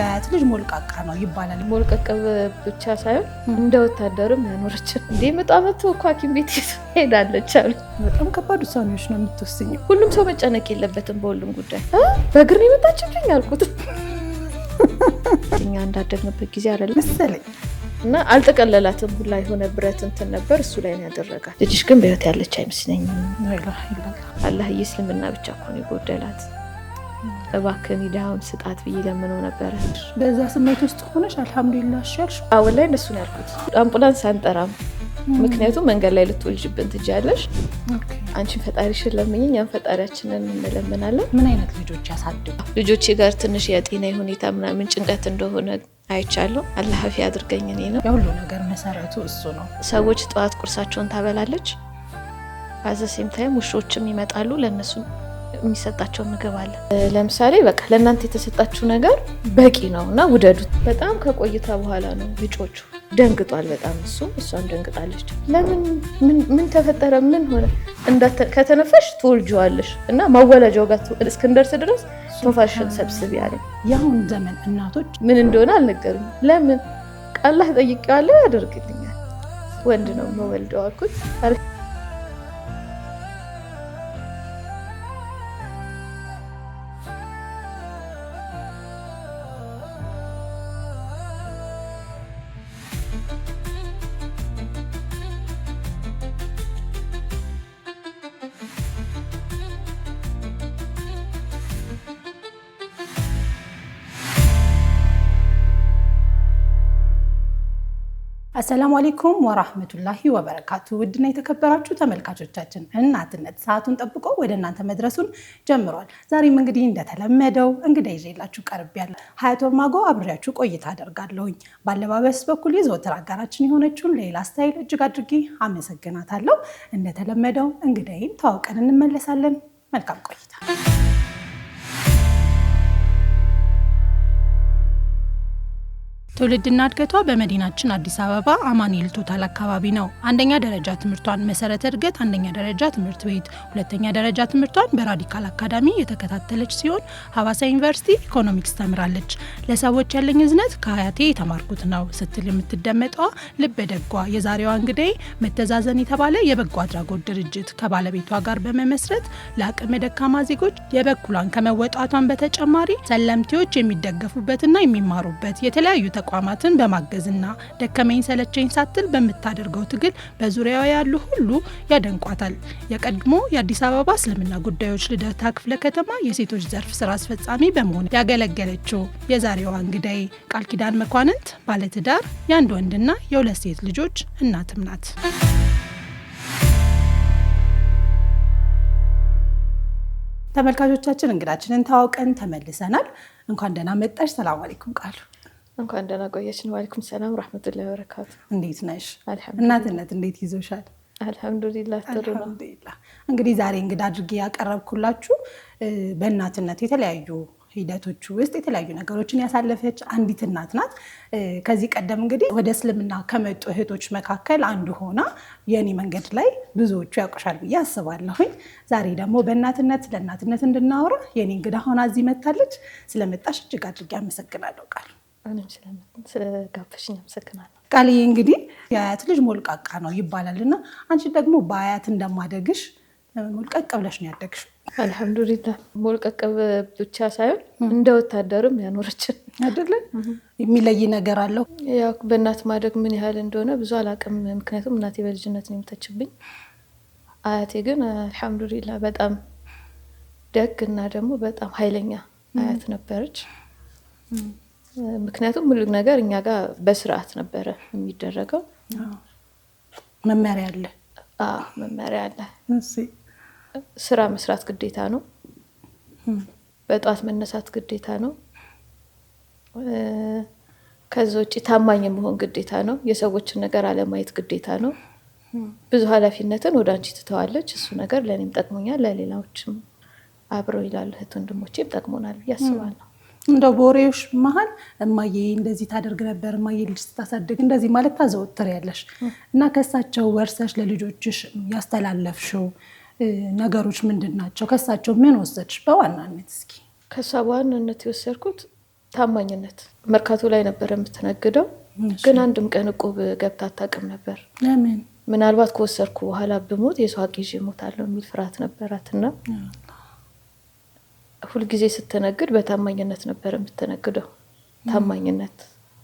የአያት ልጅ ሞልቃቃ ነው ይባላል። ሞልቀቅ ብቻ ሳይሆን እንደ ወታደርም ያኖረች እንዴ መጣመቱ እኮ ሐኪም ቤት ሄዳለች አሉ። በጣም ከባድ ውሳኔዎች ነው የምትወስኚው። ሁሉም ሰው መጨነቅ የለበትም በሁሉም ጉዳይ። በእግር ነው የመጣችብኝ አልኩት። እኛ እንዳደግንበት ጊዜ አይደለም መሰለኝ እና አልተቀለላትም ሁላ የሆነ ብረት እንትን ነበር እሱ ላይ ነው ያደረጋት። ልጅሽ ግን በህይወት ያለች አይመስለኝም። አላህ እስልምና ብቻ እኮ ነው የጎደላት። እባክህ ሚዳውን ስጣት ብዬ ለምነው ነበር። በዛ ስሜት ውስጥ ሆነሽ አልሐምዱሊላህ ሻልሽ? አሁን ላይ እንደሱ ነው ያልኩት። አምቡላንስ አንጠራም፣ ምክንያቱም መንገድ ላይ ልትወልጅብን ትችያለሽ። አንቺን ፈጣሪሽን ለምኝኝ፣ ያን ፈጣሪያችንን እንለምናለን። ምን አይነት ልጆች ያሳድጉ? ልጆቼ ጋር ትንሽ የጤና ሁኔታ ምናምን ጭንቀት እንደሆነ አይቻለሁ። አላህ አፊ አድርገኝ። እኔ ነው የሁሉ ነገር መሰረቱ እሱ ነው። ሰዎች ጠዋት ቁርሳቸውን ታበላለች፣ አዘሴም ታይም ውሾችም ይመጣሉ፣ ለነሱ የሚሰጣቸው ምግብ አለ። ለምሳሌ በቃ ለእናንተ የተሰጣችሁ ነገር በቂ ነው እና ውደዱት። በጣም ከቆይታ በኋላ ነው ልጆቹ ደንግጧል በጣም እሷም ደንግጣለች። ለምን ምን ተፈጠረ ምን ሆነ ከተነፈሽ ትወልጂዋለሽ እና ማወላጃው ጋር እስክንደርስ ድረስ ቶፋሽን ሰብስቢ ያለ። የአሁን ዘመን እናቶች ምን እንደሆነ አልነገሩኝ። ለምን አላህ ጠይቄዋለሁ ያደርግልኛል። ወንድ ነው መወልደው አልኩት። አሰላሙ አለይኩም ወራህመቱላሂ ወበረካቱ። ውድና የተከበራችሁ ተመልካቾቻችን እናትነት ሰዓቱን ጠብቆ ወደ እናንተ መድረሱን ጀምሯል። ዛሬም እንግዲህ እንደተለመደው እንግዳ ይዤላችሁ ቀርቤያለሁ። ሀያት ወርማጎ አብሬያችሁ ቆይታ አደርጋለሁኝ። ባለባበስ በኩል የዘወትር አጋራችን የሆነችውን ሌላ ስታይል እጅግ አድርጌ አመሰግናታለሁ። እንደተለመደው እንግዳይን ተዋውቀን እንመለሳለን። መልካም ቆይታ። ትውልድና እድገቷ በመዲናችን አዲስ አበባ አማኑኤል ቶታል አካባቢ ነው። አንደኛ ደረጃ ትምህርቷን መሰረተ እድገት አንደኛ ደረጃ ትምህርት ቤት፣ ሁለተኛ ደረጃ ትምህርቷን በራዲካል አካዳሚ የተከታተለች ሲሆን ሀዋሳ ዩኒቨርሲቲ ኢኮኖሚክስ ተምራለች። ለሰዎች ያለኝ እዝነት ከሀያቴ የተማርኩት ነው ስትል የምትደመጠዋ ልበ ደጓ የዛሬዋ እንግዳዬ መተዛዘን የተባለ የበጎ አድራጎት ድርጅት ከባለቤቷ ጋር በመመስረት ለአቅመ ደካማ ዜጎች የበኩሏን ከመወጣቷን በተጨማሪ ሰለምቴዎች የሚደገፉበትና የሚማሩበት የተለያዩ ተቋማትን በማገዝና ደከመኝ ሰለቸኝ ሳትል በምታደርገው ትግል በዙሪያዋ ያሉ ሁሉ ያደንቋታል። የቀድሞ የአዲስ አበባ እስልምና ጉዳዮች ልደታ ክፍለ ከተማ የሴቶች ዘርፍ ስራ አስፈጻሚ በመሆን ያገለገለችው የዛሬዋ እንግዳዬ ቃል ኪዳን መኳንንት ባለትዳር የአንድ ወንድና የሁለት ሴት ልጆች እናትም ናት። ተመልካቾቻችን እንግዳችንን ተዋውቀን ተመልሰናል። እንኳን ደህና መጣሽ። ሰላም አለይኩም ቃሉ። እንኳን ደህና ቆያችን። ወአለይኩም ሰላም ወራህመቱላሂ ወበረካቱ። እንዴት ነሽ? እናትነት እንዴት ይዞሻል? አልሐምዱሊላህ ጥሩ ነው። እንግዲህ ዛሬ እንግዳ አድርጌ ያቀረብኩላችሁ በእናትነት የተለያዩ ሂደቶች ውስጥ የተለያዩ ነገሮችን ያሳለፈች አንዲት እናት ናት። ከዚህ ቀደም እንግዲህ ወደ እስልምና ከመጡ እህቶች መካከል አንዱ ሆና የኔ መንገድ ላይ ብዙዎቹ ያውቁሻል ብዬ አስባለሁኝ። ዛሬ ደግሞ በእናትነት ለእናትነት እንድናወራ የኔ እንግዳ ሆና እዚህ መታለች። ስለመጣሽ እጅግ አድርጌ አመሰግናለሁ ቃል። ስለጋበዝሽኝ አመሰግናለሁ። ቃልዬ እንግዲህ የአያት ልጅ ሞልቃቃ ነው ይባላል እና አንቺ ደግሞ በአያት እንደማደግሽ ሞልቀቅ ብለሽ ነው ያደግሽው። አልሐምዱሊላህ። ሞልቀቅ ብቻ ሳይሆን እንደ ወታደርም ያኖረችን አይደለ? የሚለይ ነገር አለው። ያው በእናት ማደግ ምን ያህል እንደሆነ ብዙ አላውቅም፣ ምክንያቱም እናቴ በልጅነት ነው የምተችብኝ። አያቴ ግን አልሐምዱሊላህ በጣም ደግ እና ደግሞ በጣም ኃይለኛ አያት ነበረች። ምክንያቱም ሁሉ ነገር እኛ ጋር በስርዓት ነበረ የሚደረገው። መመሪያ አለ። መመሪያ አለ። ስራ መስራት ግዴታ ነው። በጧት መነሳት ግዴታ ነው። ከዛ ውጪ ታማኝ መሆን ግዴታ ነው። የሰዎችን ነገር አለማየት ግዴታ ነው። ብዙ ኃላፊነትን ወደ አንቺ ትተዋለች። እሱ ነገር ለእኔም ጠቅሞኛል፣ ለሌላዎችም አብረው ይላሉ እህት ወንድሞቼም ጠቅሞናል ብዬ አስባለሁ። እንደው በወሬዎች መሀል እማዬ እንደዚህ ታደርግ ነበር፣ እማዬ ልጅ ስታሳድግ እንደዚህ ማለት ታዘወትሪያለሽ እና ከሳቸው ወርሰሽ ለልጆችሽ ያስተላለፍሽው ነገሮች ምንድን ናቸው? ከሳቸው ምን ወሰድሽ በዋናነት? እስኪ ከሷ በዋናነት የወሰድኩት ታማኝነት። መርካቶ ላይ ነበር የምትነግደው፣ ግን አንድም ቀን እቁብ ገብታ አታውቅም ነበር። ለምን? ምናልባት ከወሰድኩ በኋላ ብሞት የሰው ሀቅ ይዤ እሞታለሁ የሚል ፍርሃት ነበራትና ሁልጊዜ ስትነግድ በታማኝነት ነበር የምትነግደው። ታማኝነት።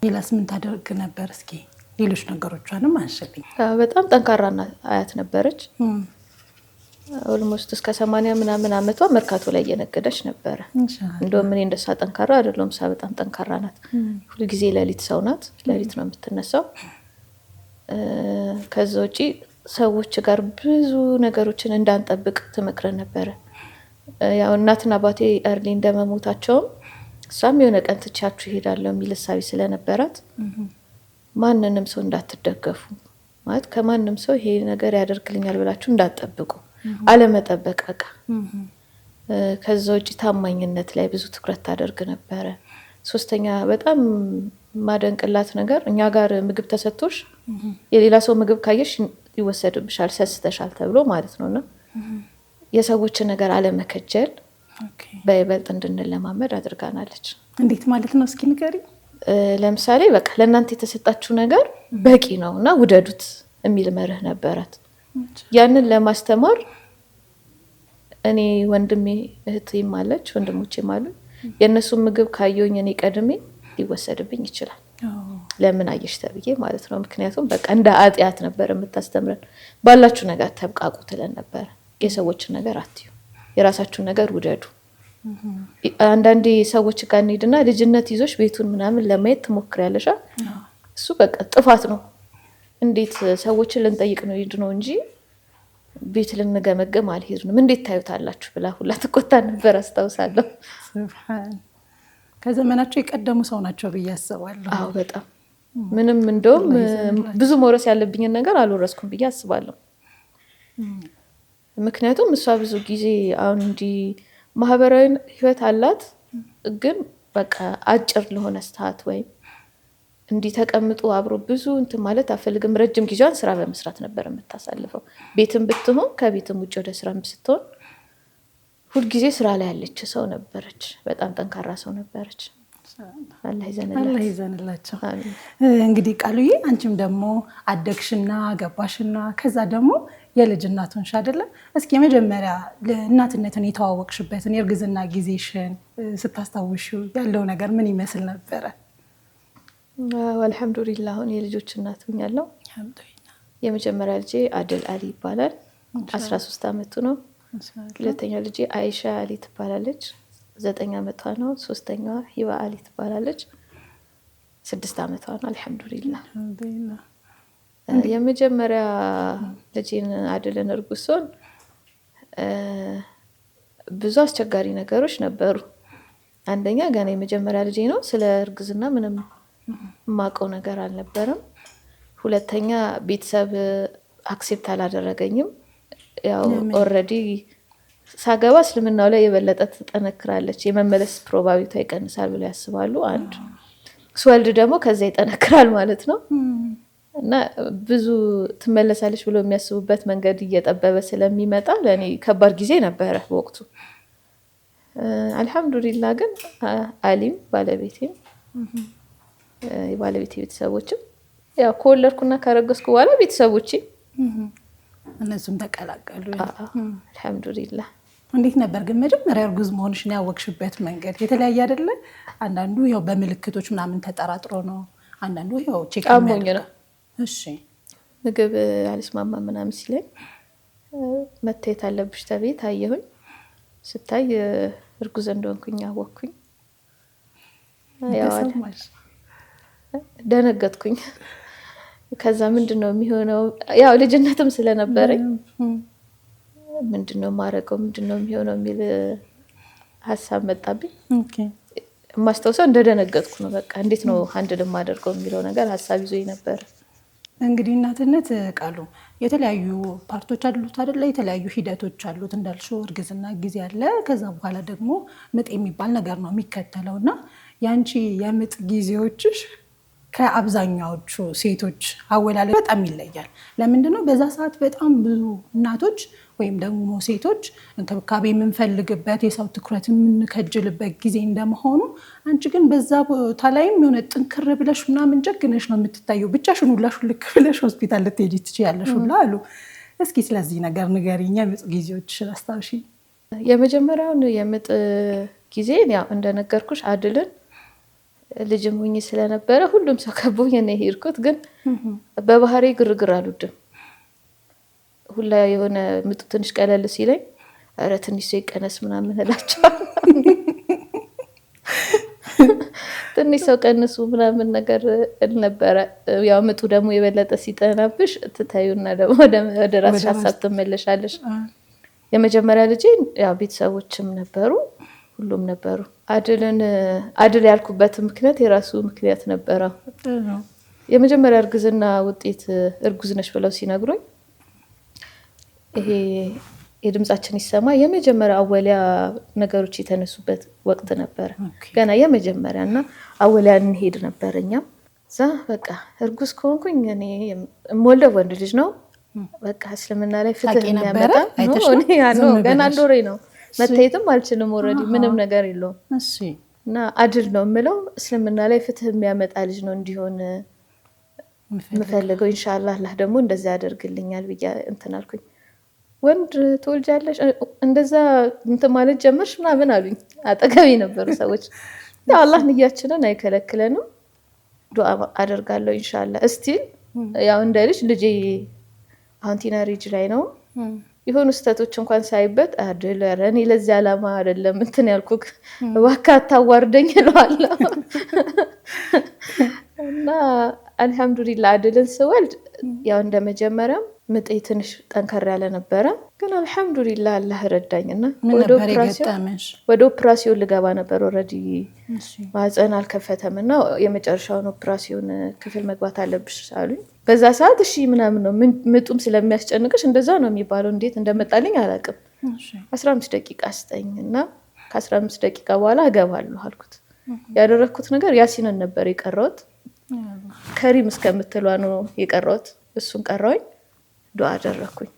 ሌላስ ምን ታደርግ ነበር? እስኪ ሌሎች ነገሮቿንም አንሽልኝ። በጣም ጠንካራ አያት ነበረች። ኦልሞስት እስከ 80 ምናምን አመቷ መርካቶ ላይ እየነገደች ነበረ። እንደውም እኔ እንደሷ ጠንካራ አይደለም፣ እሷ በጣም ጠንካራ ናት። ሁልጊዜ ሌሊት ሰው ናት፣ ሌሊት ነው የምትነሳው። ከዛ ውጪ ሰዎች ጋር ብዙ ነገሮችን እንዳንጠብቅ ትመክረን ነበረ። ያው እናትና አባቴ እርሊ እንደመሞታቸውም እሷም የሆነ ቀን ትቻችሁ ይሄዳለሁ የሚል እሳቤ ስለነበራት ማንንም ሰው እንዳትደገፉ ማለት ከማንም ሰው ይሄ ነገር ያደርግልኛል ብላችሁ እንዳትጠብቁ፣ አለመጠበቅ በቃ። ከዛ ውጪ ታማኝነት ላይ ብዙ ትኩረት ታደርግ ነበረ። ሶስተኛ በጣም ማደንቅላት ነገር እኛ ጋር ምግብ ተሰጥቶሽ የሌላ ሰው ምግብ ካየሽ ይወሰድብሻል፣ ሰስተሻል ተብሎ ማለት ነውና የሰዎችን ነገር አለመከጀል በይበልጥ እንድንለማመድ አድርጋናለች። እንዴት ማለት ነው? እስኪ ንገሪ። ለምሳሌ በቃ ለእናንተ የተሰጣችሁ ነገር በቂ ነው እና ውደዱት የሚል መርህ ነበራት። ያንን ለማስተማር እኔ ወንድሜ እህቴም አለች፣ ወንድሞቼም አሉ። የእነሱን ምግብ ካየሁኝ እኔ ቀድሜ ሊወሰድብኝ ይችላል። ለምን አየሽ ተብዬ ማለት ነው። ምክንያቱም በቃ እንደ አጥያት ነበር የምታስተምረን። ባላችሁ ነገር ተብቃቁ ትለን ነበር። የሰዎችን ነገር አትዩ፣ የራሳችሁን ነገር ውደዱ። አንዳንዴ ሰዎች ጋር እንሂድና ልጅነት ይዞሽ ቤቱን ምናምን ለማየት ትሞክሪያለሽ። እሱ በቃ ጥፋት ነው። እንዴት ሰዎችን ልንጠይቅ ነው ሄድ ነው እንጂ ቤት ልንገመገም አልሄድንም፣ እንዴት ታዩታላችሁ ብላ ሁላ ትቆጣ ነበር አስታውሳለሁ። ከዘመናቸው የቀደሙ ሰው ናቸው ብዬ አስባለሁ። አዎ በጣም ምንም እንደውም ብዙ መውረስ ያለብኝን ነገር አልወረስኩም ብዬ አስባለሁ። ምክንያቱም እሷ ብዙ ጊዜ አሁን እንዲ ማህበራዊ ህይወት አላት፣ ግን በቃ አጭር ለሆነ ሰዓት ወይም እንዲህ ተቀምጦ አብሮ ብዙ እንትን ማለት አፈልግም። ረጅም ጊዜዋን ስራ በመስራት ነበር የምታሳልፈው። ቤትም ብትሆን ከቤትም ውጭ ወደ ስራ ስትሆን ሁልጊዜ ስራ ላይ ያለች ሰው ነበረች። በጣም ጠንካራ ሰው ነበረች። አላህ ይዘንላቸው። እንግዲህ ቃሉዬ አንቺም ደግሞ አደግሽና ገባሽና ከዛ ደግሞ የልጅ እናት ሆንሽ አይደለ? እስኪ የመጀመሪያ እናትነትን የተዋወቅሽበትን የእርግዝና ጊዜሽን ስታስታውሺው ያለው ነገር ምን ይመስል ነበረ? አልሐምዱሊላህ አሁን የልጆች እናት ሆኛለሁ። የመጀመሪያ ልጄ አደል አሊ ይባላል፣ 13 አመቱ ነው። ሁለተኛ ልጄ አይሻ አሊ ትባላለች፣ 9 አመቷ ነው። ሶስተኛዋ ሂባ አሊ ትባላለች፣ 6 አመቷ ነው። አልሐምዱሊላህ። የመጀመሪያ ልጄን አደልን እርጉዝ ስሆን ብዙ አስቸጋሪ ነገሮች ነበሩ። አንደኛ ገና የመጀመሪያ ልጄ ነው፣ ስለ እርግዝና ምንም የማውቀው ነገር አልነበረም። ሁለተኛ ቤተሰብ አክሴፕት አላደረገኝም። ያው ኦልሬዲ ሳገባ እስልምናው ላይ የበለጠ ትጠነክራለች፣ የመመለስ ፕሮባቢሊቲ ይቀንሳል ብለው ያስባሉ። አንድ ስወልድ ደግሞ ከዛ ይጠነክራል ማለት ነው። እና ብዙ ትመለሳለች ብሎ የሚያስቡበት መንገድ እየጠበበ ስለሚመጣ ለእኔ ከባድ ጊዜ ነበረ በወቅቱ። አልሐምዱሊላህ ግን አሊም ባለቤቴም የባለቤቴ ቤተሰቦችም ያው ከወለድኩና ካረገዝኩ በኋላ ቤተሰቦቼ እነሱም ተቀላቀሉ። አልሐምዱሊላህ። እንዴት ነበር ግን መጀመሪያ እርጉዝ መሆንሽን ያወቅሽበት መንገድ? የተለያየ አይደለ? አንዳንዱ ያው በምልክቶች ምናምን ተጠራጥሮ ነው፣ አንዳንዱ ያው ቼክ አሞኝ ነው። እሺ ምግብ አልስማማ ምናምን ሲለኝ መታየት አለብሽ ተብዬ ታየሁኝ። ስታይ እርጉዝ እንደሆንኩኝ አወቅኩኝ። ያው ደነገጥኩኝ። ከዛ ምንድነው የሚሆነው? ያው ልጅነትም ስለነበረኝ ምንድነው ማረገው ምንድነው የሚሆነው የሚል ሀሳብ መጣብኝ። የማስታውሰው እንደደነገጥኩ ነው። በቃ እንዴት ነው አንድ ማደርገው የሚለው ነገር ሀሳብ ይዞኝ ነበር። እንግዲህ እናትነት ቃሉ የተለያዩ ፓርቶች አሉት አይደለ? የተለያዩ ሂደቶች አሉት እንዳልሽው፣ እርግዝና ጊዜ አለ። ከዛ በኋላ ደግሞ ምጥ የሚባል ነገር ነው የሚከተለው እና ያንቺ የምጥ ጊዜዎችሽ ከአብዛኛዎቹ ሴቶች አወላለድ በጣም ይለያል። ለምንድነው? በዛ ሰዓት በጣም ብዙ እናቶች ወይም ደግሞ ሴቶች እንክብካቤ የምንፈልግበት የሰው ትኩረት የምንከጅልበት ጊዜ እንደመሆኑ አንቺ ግን በዛ ቦታ ላይም የሆነ ጥንክር ብለሽ ምናምን ጀግነሽ ነው የምትታየው። ብቻሽን ሁላ ሹልክ ብለሽ ሆስፒታል ልትሄጂ ትችያለሽ ሁላ አሉ። እስኪ ስለዚህ ነገር ንገሪኝ፣ የምጥ ጊዜዎችሽን አስታውሺ። የመጀመሪያውን የምጥ ጊዜ ያው እንደነገርኩሽ አድልን ልጅም ሁኜ ስለነበረ ሁሉም ሰው ከቦኝ ነው የሄድኩት። ግን በባህሪ ግርግር አልወድም። ሁላ የሆነ ምጡ ትንሽ ቀለል ሲለኝ ኧረ ትንሽ ሰው ይቀነስ ምናምን እላቸዋለሁ። ትንሽ ሰው ቀንሱ ምናምን ነገር ነበረ። ያው ምጡ ደግሞ የበለጠ ሲጠናብሽ ትታዩና ደግሞ ወደ ራስሽ ሀሳብ ትመለሻለሽ። የመጀመሪያ ልጄ ያው ቤተሰቦችም ነበሩ፣ ሁሉም ነበሩ። አድል ያልኩበት ምክንያት የራሱ ምክንያት ነበረ። የመጀመሪያ እርግዝና ውጤት እርጉዝ ነሽ ብለው ሲነግሩኝ ይሄ የድምጻችን ይሰማ የመጀመሪያ አወሊያ ነገሮች የተነሱበት ወቅት ነበረ። ገና የመጀመሪያ እና አወሊያ እንሄድ ነበር። እኛም እዛ በቃ እርጉዝ ከሆንኩኝ እኔ የምወልደው ወንድ ልጅ ነው። በቃ እስልምና ላይ ፍትህ የሚያመጣ ነው። ገና አንድ ነው። መታየትም አልችልም። ኦልሬዲ ምንም ነገር የለውም እና አድል ነው የምለው እስልምና ላይ ፍትህ የሚያመጣ ልጅ ነው እንዲሆን የምፈልገው። ኢንሻአላህ አላህ ደግሞ እንደዛ ያደርግልኛል ብዬ እንትን አልኩኝ። ወንድ ትወልጃለሽ እንደዛ እንትን ማለት ጀመርሽ ምናምን አሉኝ አጠገቤ የነበሩ ሰዎች። ያው አላህ ንያችንን አይከለክለንም። ዱዓ አደርጋለሁ ኢንሻአላህ። እስቲ ያው እንደ ልጄ አሁን ቲኔጅ ላይ ነው። የሆኑ ስህተቶች እንኳን ሳይበት አድል እኔ ለዚህ ዓላማ አይደለም እንትን ያልኩክ እባክህ አታዋርደኝ እለዋለሁ። እና አልሐምዱሊላህ አድልን ስወልድ ያው እንደመጀመሪያም ምጤ ትንሽ ጠንከር ያለ ነበረ። ግን አልሐምዱሊላህ አላህ ረዳኝና ወደ ኦፕራሲዮን ልገባ ነበር። ኦልሬዲ ማህፀን አልከፈተምና የመጨረሻውን ኦፕራሲዮን ክፍል መግባት አለብሽ አሉኝ። በዛ ሰዓት እሺ ምናምን ነው ምጡም ስለሚያስጨንቅሽ እንደዛ ነው የሚባለው። እንዴት እንደመጣልኝ አላውቅም። 15 ደቂቃ ስጠኝና ከ15 ደቂቃ በኋላ እገባለሁ አልኩት። ያደረኩት ነገር ያሲንን ነበር የቀረውት። ከሪም እስከምትሏ ነው የቀረውት። እሱን ቀረውኝ። ዱዓ አደረኩኝ።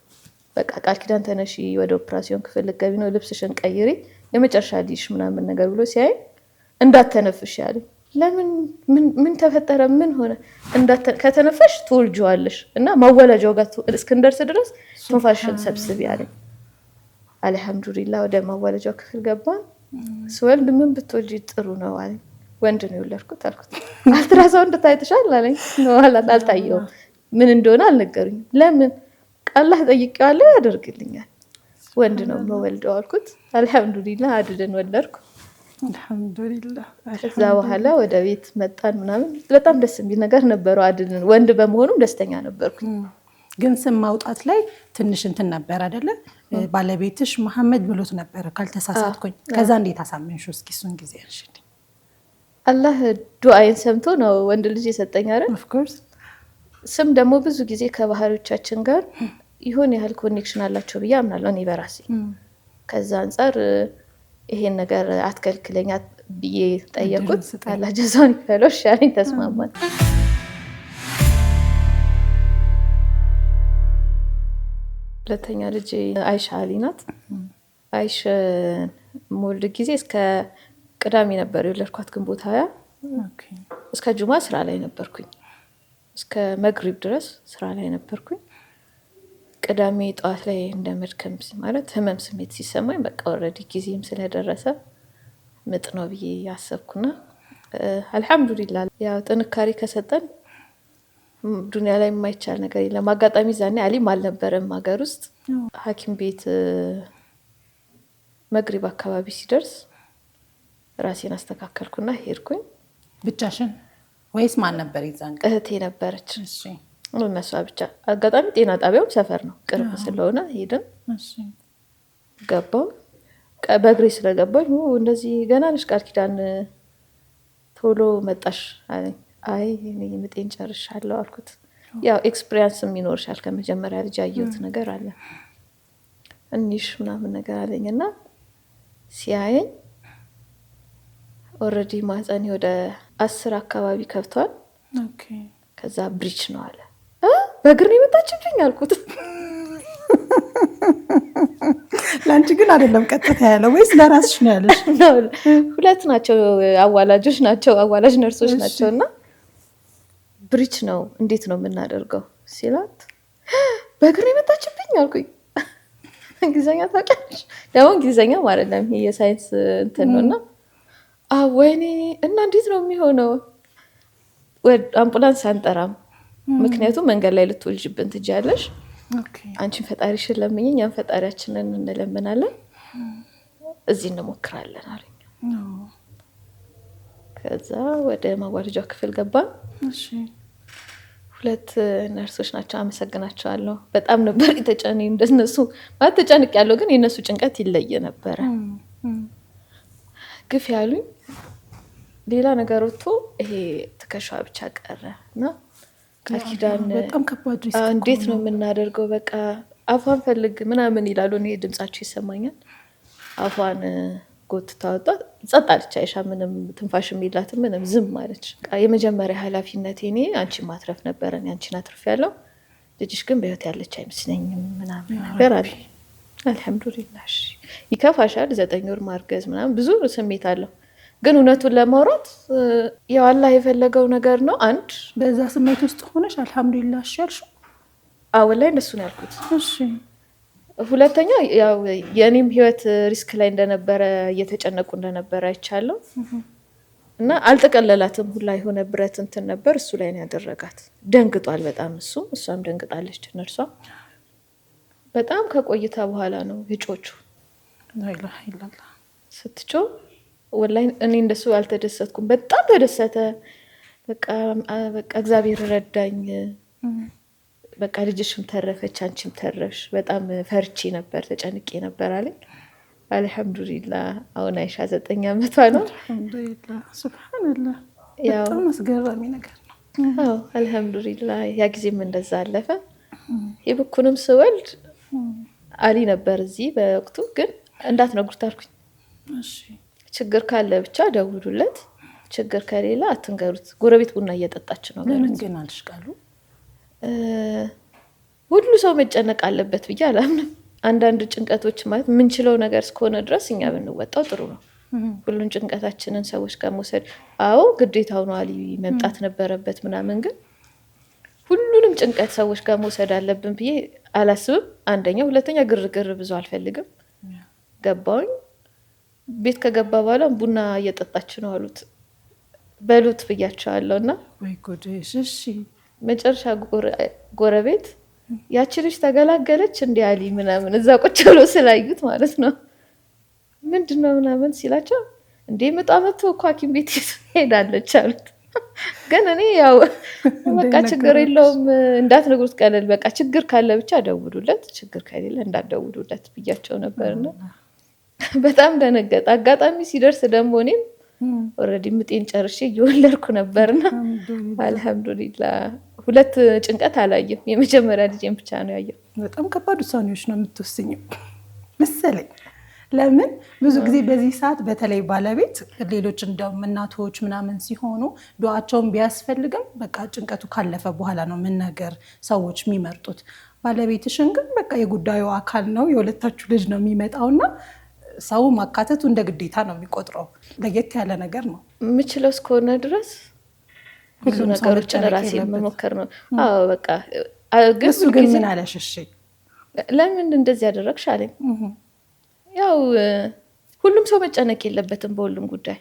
በቃ ቃል ኪዳን ተነሺ ወደ ኦፕራሲዮን ክፍል ልትገቢ ነው፣ ልብስሽን ቀይሪ፣ የመጨረሻ ልጅሽ ምናምን ነገር ብሎ ሲያይ እንዳተነፍሽ ያለኝ። ለምን ምን ተፈጠረ? ምን ሆነ? ከተነፈሽ ትወልጂዋለሽ እና ማወላጃው ጋር እስክንደርስ ድረስ ትንፋሽን ሰብስቢ ያለኝ። አልሐምዱሊላህ ወደ ማወላጃው ክፍል ገባን። ስወልድ ምን ብትወልጂ ጥሩ ነው አለኝ። ወንድ ነው የወለድኩት አልኩት። አልትራሳውንድ ታይተሻል አለኝ። ነው አልታየውም። ምን እንደሆነ አልነገሩኝም። ለምን አላህ ጠይቄዋለሁ ያደርግልኛል። ወንድ ነው የምወልደው አልኩት። አልሐምዱሊላህ አድልን ወለድኩ። አልሐምዱሊላህ። ከዛ በኋላ ወደ ቤት መጣን ምናምን። በጣም ደስ የሚል ነገር ነበረው። አድልን ወንድ በመሆኑም ደስተኛ ነበርኩኝ። ግን ስም ማውጣት ላይ ትንሽ እንትን ነበር አይደለ? ባለቤትሽ መሐመድ ብሎት ነበር ካልተሳሳትኩኝ። ከዛ እንዴት አሳመንሽው? እስኪ እሱን ጊዜ ያልሽኝ። አላህ ዱዓዬን ሰምቶ ነው ወንድ ልጅ የሰጠኝ አይደል? ኦፍ ኮርስ። ስም ደግሞ ብዙ ጊዜ ከባህሪዎቻችን ጋር ይሁን ያህል ኮኔክሽን አላቸው ብዬ አምናለሁ እኔ በራሴ። ከዛ አንፃር ይሄን ነገር አትከልክለኛ ብዬ ጠየቁት። አላህ ጀዛውን ይክፈለው። እሺ አለኝ፣ ተስማማን። ሁለተኛ ልጅ አይሻ አሊ ናት። አይሽ ሞልድ ጊዜ እስከ ቅዳሜ ነበር የወለድኳት፣ ግንቦት 20። እስከ ጁማ ስራ ላይ ነበርኩኝ። እስከ መግሪብ ድረስ ስራ ላይ ነበርኩኝ። ቅዳሜ ጠዋት ላይ እንደ መድከም ማለት ህመም ስሜት ሲሰማኝ በቃ ኦልሬዲ ጊዜም ስለደረሰ ምጥ ነው ብዬ ያሰብኩና አልሐምዱሊላህ ያው ጥንካሬ ከሰጠን ዱንያ ላይ የማይቻል ነገር የለም። አጋጣሚ ዛኔ አሊም አልነበረም ሀገር ውስጥ። ሐኪም ቤት መግሪብ አካባቢ ሲደርስ ራሴን አስተካከልኩና ሄድኩኝ። ብቻሽን ወይስ ማን ነበር ይዛን? እህቴ ነበረች። እሺ እነሷ ብቻ። አጋጣሚ ጤና ጣቢያው ሰፈር ነው ቅርብ ስለሆነ ሄድን። እሺ ገባሁ። በእግሬ ስለገባኝ እንደዚህ ገና ነሽ ቃል ኪዳን ቶሎ መጣሽ አለኝ። አይ እኔ ምጤን ጨርሻለሁ አልኩት። ያው ኤክስፒሪየንስም ይኖርሻል ከመጀመሪያ ልጅ ያየሁት ነገር አለ እንሽ ምናምን ነገር አለኝና ሲያየኝ ኦልሬዲ ማህፀኔ ወደ 10 አካባቢ ከፍቷል። ኦኬ ከዛ ብሪች ነው አለ። በእግር ነው የመጣችብኝ አልኩት። ለአንቺ ግን አይደለም ቀጥታ ያለው ወይስ ለራስሽ ነው ያለሽ? ሁለት ናቸው፣ አዋላጆች ናቸው፣ አዋላጅ ነርሶች ናቸው። እና ብሪች ነው እንዴት ነው የምናደርገው ሲላት በእግር የመጣችብኝ አልኩኝ። እንግሊዝኛ ታውቂያለሽ? ደግሞ እንግሊዝኛ ማለት ነው ይሄ የሳይንስ እንትን ነው። እና ወይኔ እና እንዴት ነው የሚሆነው? አምቡላንስ አንጠራም፣ ምክንያቱም መንገድ ላይ ልትወልጅብን ትችያለሽ። አንቺን ፈጣሪሽን ለምኝ፣ እኛም ፈጣሪያችንን እንለምናለን፣ እዚህ እንሞክራለን አለኝ። ከዛ ወደ ማዋለጃው ክፍል ገባን። ሁለት ነርሶች ናቸው፣ አመሰግናቸዋለሁ። በጣም ነበር የተጨኔ እንደነሱ ማለት ተጨንቅ ያለው፣ ግን የነሱ ጭንቀት ይለየ ነበረ። ግፍ ያሉኝ ሌላ ነገር ወጥቶ ይሄ ትከሻ ብቻ ቀረ እና ቃል ኪዳን እንዴት ነው የምናደርገው? በቃ አፏን ፈልግ ምናምን ይላሉ። እኔ ድምጻቸው ይሰማኛል። አፏን ጎትታ ወጣ። ጸጥ አለች። አይሻ ምንም ትንፋሽም የላትም፣ ምንም ዝም አለች። የመጀመሪያ ኃላፊነቴ እኔ አንቺን ማትረፍ ነበረ። አንቺን አትርፍ ያለው ልጅሽ ግን በህይወት ያለች አይመስለኝም ምናምን ነገር አለ። አልሐምዱሊላህ። ይከፋሻል፣ 9 ወር ማርገዝ ምናምን ብዙ ስሜት አለው። ግን እውነቱን ለማውራት ያው አላህ የፈለገው ነገር ነው። አንድ በዛ ስሜት ውስጥ ሆነሽ አልሐምዱሊላህ ያልሽው? አዎ ላይ እንደሱ ነው ያልኩት። እሺ። ሁለተኛ ያው የኔም ህይወት ሪስክ ላይ እንደነበረ እየተጨነቁ እንደነበረ አይቻለሁ። እና አልተቀለላትም ሁላ የሆነ ብረት እንትን ነበር እሱ ላይ ነው ያደረጋት። ደንግጧል በጣም እሷም ደንግጣለች። ነርሷ በጣም ከቆይታ በኋላ ነው የጮቹ። ላኢላሀ ኢላላህ ስትጮ ወላሂ እኔ እንደሱ አልተደሰትኩም። በጣም ተደሰተ። በቃ እግዚአብሔር ረዳኝ፣ በቃ ልጅሽም ተረፈች፣ አንቺም ተረፍሽ። በጣም ፈርቼ ነበር፣ ተጨንቄ ነበር አለኝ። አልሐምዱሊላህ። አሁን አይሻ 9 ዓመቷ ነው። አልሐምዱሊላህ። ሱብሃንአላህ። በጣም አስገራሚ ነገር ነው። አዎ አልሐምዱሊላህ። ያ ጊዜም እንደዛ አለፈ። የብኩንም ስወልድ አሊ ነበር እዚህ በወቅቱ። ግን እንዳትነግሩት አልኩኝ። እሺ ችግር ካለ ብቻ ደውሉለት፣ ችግር ከሌላ አትንገሩት። ጎረቤት ቡና እየጠጣች ነው። ለምን ግን አልሽ ቃሉ? ሁሉ ሰው መጨነቅ አለበት ብዬ አላምንም። አንዳንድ ጭንቀቶች ማለት የምንችለው ነገር እስከሆነ ድረስ እኛ ብንወጣው ጥሩ ነው። ሁሉን ጭንቀታችንን ሰዎች ጋር መውሰድ አዎ ግዴታው ነው። አሊ መምጣት ነበረበት ምናምን፣ ግን ሁሉንም ጭንቀት ሰዎች ጋር መውሰድ አለብን ብዬ አላስብም። አንደኛ። ሁለተኛ ግርግር ብዙ አልፈልግም። ገባውኝ። ቤት ከገባ በኋላ ቡና እየጠጣች ነው አሉት። በሉት ብያቸዋለሁ። እና ወይ ጉድሽ። እሺ መጨረሻ ጎረቤት ያቺ ልጅ ተገላገለች እንዲ አሊ ምናምን እዛ ቁጭ ብሎ ስላዩት ማለት ነው። ምንድነው ምናምን ሲላቸው እንዴ ምጣ መጥቶ እኮ ሐኪም ቤት ሄዳለች አሉት። ግን እኔ ያው በቃ ችግር የለውም እንዳትነግሩት ቀለል፣ በቃ ችግር ካለ ብቻ ደውሉለት፣ ችግር ከሌለ እንዳትደውሉለት ብያቸው ነበርና በጣም ደነገጠ። አጋጣሚ ሲደርስ ደግሞ እኔም ኦልሬዲ ምጤን ጨርሼ እየወለድኩ ነበርና አልሐምዱሊላህ። 2 ጭንቀት አላየም። የመጀመሪያ ልጄን ብቻ ነው ያየው። በጣም ከባድ ውሳኔዎች ነው የምትወስኝው መሰለኝ። ለምን ብዙ ጊዜ በዚህ ሰዓት በተለይ ባለቤት ሌሎች እንደውም እናቶች ምናምን ሲሆኑ ዱዓቸውን ቢያስፈልግም በቃ ጭንቀቱ ካለፈ በኋላ ነው መናገር ሰዎች የሚመርጡት። ባለቤትሽን ግን በቃ የጉዳዩ አካል ነው፣ የሁለታችሁ ልጅ ነው የሚመጣውና ሰው ማካተቱ እንደ ግዴታ ነው የሚቆጥረው። ለየት ያለ ነገር ነው። የምችለው እስከሆነ ድረስ ብዙ ነገሮችን ራሴ መሞከር ነው። አዎ በቃ ግን እሱ ግን ምን አለሽ? እሺ ለምን እንደዚህ ያደረግሽ አለኝ። ያው ሁሉም ሰው መጨነቅ የለበትም በሁሉም ጉዳይ።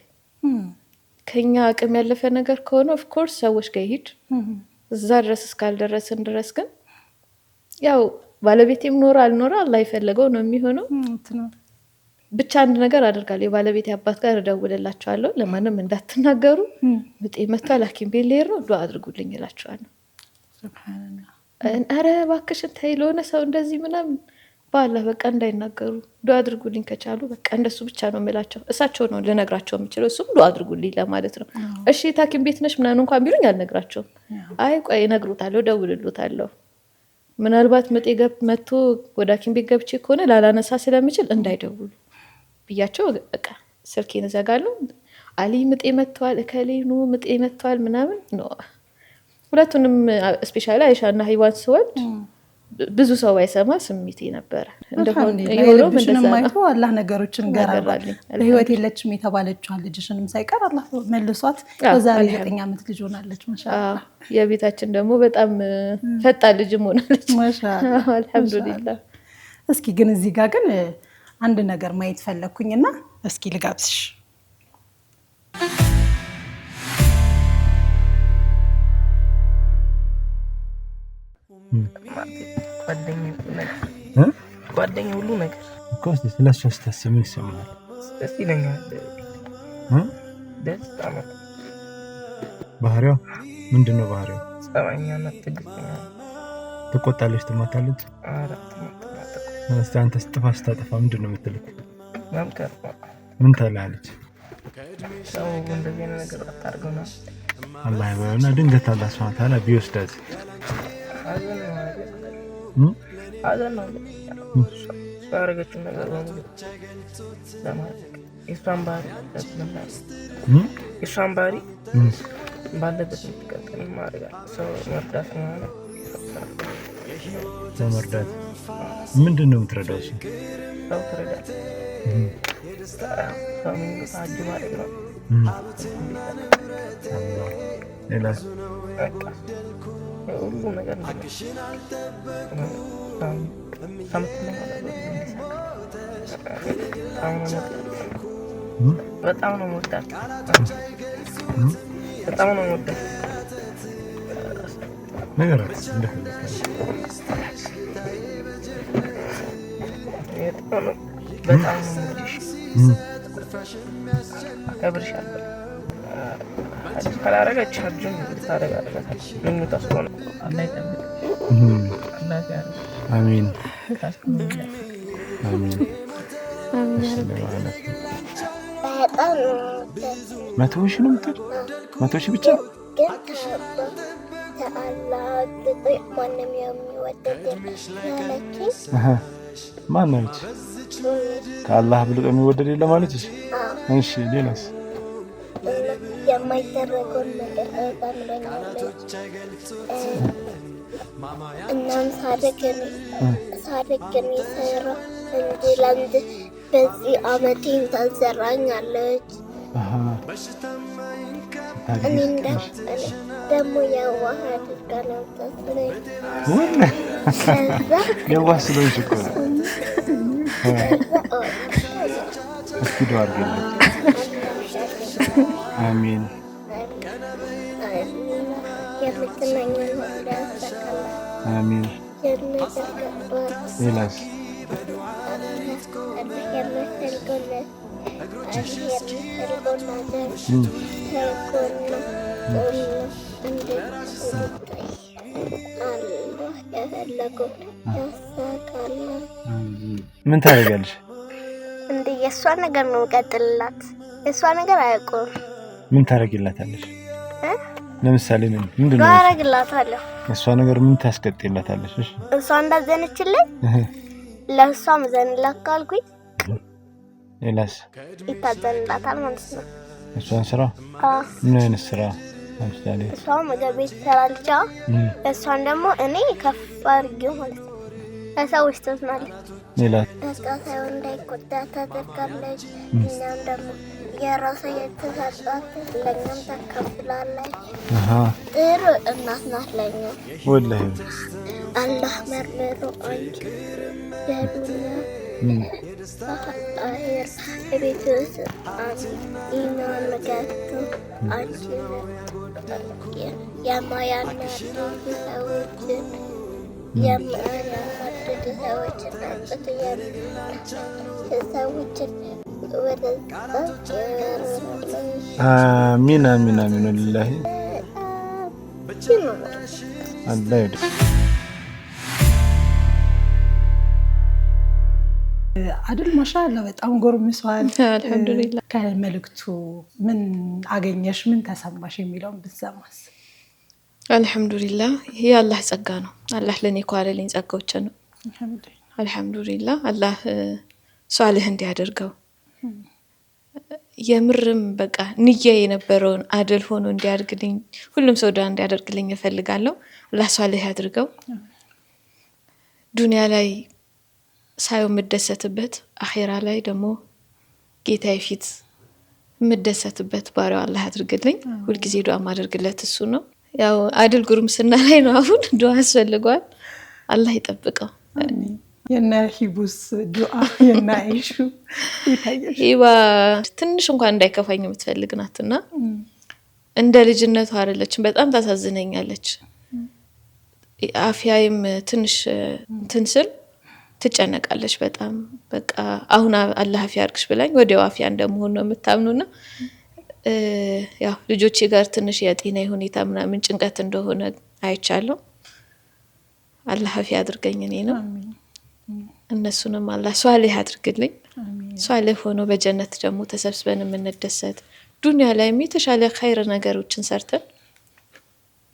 ከኛ አቅም ያለፈ ነገር ከሆነ ኦፍኮርስ ሰዎች ጋር ይሄድ፣ እዛ ድረስ እስካልደረስን ድረስ ግን ያው ባለቤቴም ኖረ አልኖረ አላህ የፈለገው ነው የሚሆነው። ብቻ አንድ ነገር አደርጋለሁ። የባለቤቴ አባት ጋር እደውልላቸዋለሁ። ለማንም እንዳትናገሩ፣ ምጤ መቷል፣ ሐኪም ቤት ልሄድ ነው፣ ዱዓ አድርጉልኝ እላቸዋለሁ። ኧረ እባክሽን ተይ ለሆነ ሰው እንደዚህ ምናምን በአላህ በቃ እንዳይናገሩ፣ ዱዓ አድርጉልኝ ከቻሉ በቃ እንደሱ ብቻ ነው የምላቸው። እሳቸው ነው ልነግራቸው የምችለው፣ እሱም ዱዓ አድርጉልኝ ለማለት ነው። እሺ ሐኪም ቤት ነሽ ምናምን እንኳን ቢሉኝ አልነግራቸውም። አይ ቆይ እነግሩታለሁ፣ እደውልልዎታለሁ። ምናልባት ምጤ መጥቶ ወደ ሐኪም ቤት ገብቼ ከሆነ ላላነሳ ስለምችል እንዳይደውሉ ብያቸው በቃ ስልኬን እዘጋለሁ። አሊ ምጤ መጥቷል፣ እከሌኑ ምጤ መጥቷል ምናምን ነው። ሁለቱንም ስፔሻሊ አይሻና ሂዋን ስወልድ ብዙ ሰው ባይሰማ ስሜቴ ነበረ እንደሆነ ይሁንልሽንም አይቶ አላህ ነገሮችን ገራባ ለህይወት የለችም የተባለችው ልጅሽንም ሳይቀር አላህ መልሷት በዛሬ 9 ዓመት ልጅ ሆናለች ማሻአላህ የቤታችን ደግሞ በጣም ፈጣን ልጅ ሆናለች ማሻአላህ አልহামዱሊላህ እስኪ ግን እዚህ ጋር ግን አንድ ነገር ማየት ፈለኩኝና እስኪ ልጋብዝሽ ጓደኛ ሁሉ ነገር ኮስ ስለሷ ስታስብ ይሰማል ደስ ይለኛል ደስ ታማ ባህሪዋ ምንድነው ባህሪዋ ጸባይኛና ትግስተኛ ትቆጣለች ትማታለች አንተ ስታጠፋ ምንድነው የምትልክ መምከር ምን ትላለች ሰው እንደዚህ ነገር አታርገውና አላህ ይባርና ድንገት አላህ Subhanahu Ta'ala ቢወስዳት አዘን ነው ያረገችው ነገር ነው ለማለት ኢስታንባሪ ኢስታንባሪ ባለበት ተቀጥተን ማድረግ ሰው መርዳት ማለት መርዳት ምንድነው የምትረዳው ሰው ትረዳለህ ሰውን ታጅ ማለት ነው ሌላስ ሁሉ ነገር በጣም ነው የምወዳት በጣም ነው የምወዳት ነገር በጣም ነው የምወድሽ አከብርሻለሁ ካላረጋች ሀጅም ታረጋለች ምን ተስፋው አላህ ይጠብቅ አላህ ያርግ አሚን አሚን በጣም መቶ ሺህ ነው የምትል 100 ሺህ ብቻ አላህ ማንም የሚወደድ ያለች ማነች ከአላህ ብልጦ የሚወደድ የለ ማለት እሺ ሌላስ የማይደረገውን ነገር ታምረኛለች እናም ሳደግን የሰራ እንጂ ለአንድ በዚህ አመቴን ታዘራኛለች እኔ ደግሞ የዋህ አድርጋ ነው ታስረኝ የዋህ ስለሆንሽ እኮ እስኪ ዱዓ አድርጊልኝ አሚን የምትመኘውን ሁሉ ያሳካልህ አሚን ሌላስ ምን ታደርጋለሽ እንዴ የሷ ነገር ነው ቀጥልላት የሷ ነገር አያውቁም ምን ታደርጊላታለሽ ለምሳሌ ምንድነው ታደርግላታለህ እሷ ነገር ምን ታስቀጥይላታለሽ እሷ እንዳዘነችልኝ ለሷ መዘንላት ካልኩኝ ሌላስ ይታዘንላታል ማለት ነው እሷን ስራ ምን አይነት ስራ ለምሳሌ እሷ ምግብ ቤት ትሰራለች እሷን ደግሞ እኔ ከፍ አድርጌው ማለት ነው ለሰዎች ትሆናለች ሌላ ተስካሳው እንዳይቆጣ ታደርጋለች እናም ደግሞ የራሷ የተሰጣት ለኛም ተከፍላለች ጥሩ እናት ናት ለኛ ወላሂ አላህ መርምሮ አንቺ ደዱና አህር ቤት ውስጥ ኢማን መጋቱ አንቺ የማያናዱ ሰዎች የማያናዱ ሰዎች ናት ሰዎችን አሚን አሚን አሚን ወላሂ አላህ ይወድ አድል ማሻአላ በጣም ጎርምሷል አልহামዱሊላህ ከመልእክቱ ምን አገኘሽ ምን ተሰማሽ የሚለውን ብትሰማስ አልহামዱሊላህ ይሄ አላህ ጸጋ ነው አላህ ለኔ ቋለልኝ ጸጋዎች ነው አልহামዱሊላህ አላህ ሷልህ እንዲያደርገው የምርም በቃ ንያ የነበረውን አድል ሆኖ እንዲያርግልኝ ሁሉም ሰው ዳ እንዲያደርግልኝ እፈልጋለሁ አላህ ሷልህ ያድርገው ዱንያ ላይ ሳይው የምደሰትበት አኺራ ላይ ደግሞ ጌታዬ ፊት የምደሰትበት ባሪያው አላህ ያድርግልኝ። ሁልጊዜ ዱዓ ማድረግለት እሱ ነው። ያው አድል ጉርምስና ላይ ነው አሁን ዱዓ ያስፈልገዋል። አላህ ይጠብቀው። የና ሂቡስ ዱዓ የና አይሹ ይታየሽ ሂባ ትንሽ እንኳን እንዳይከፋኝ የምትፈልግ ናትና እንደ ልጅነቷ አይደለችም። በጣም ታሳዝነኛለች። አፍያይም ትንሽ ትንስል ትጨነቃለች በጣም በቃ አሁን አላህ አፍያ አርግሽ ብላኝ ወዲያው አፍያ እንደመሆን ነው የምታምኑና ያው ልጆቼ ጋር ትንሽ የጤና ሁኔታ ምናምን ጭንቀት እንደሆነ አይቻለሁ። አላህ አፍያ አድርገኝ እኔ ነው እነሱንም አላህ ሷሊህ አድርግልኝ። ሷሊህ ሆኖ በጀነት ደግሞ ተሰብስበን የምንደሰት ዱንያ ላይ የተሻለ ኸይር ነገሮችን ሰርተን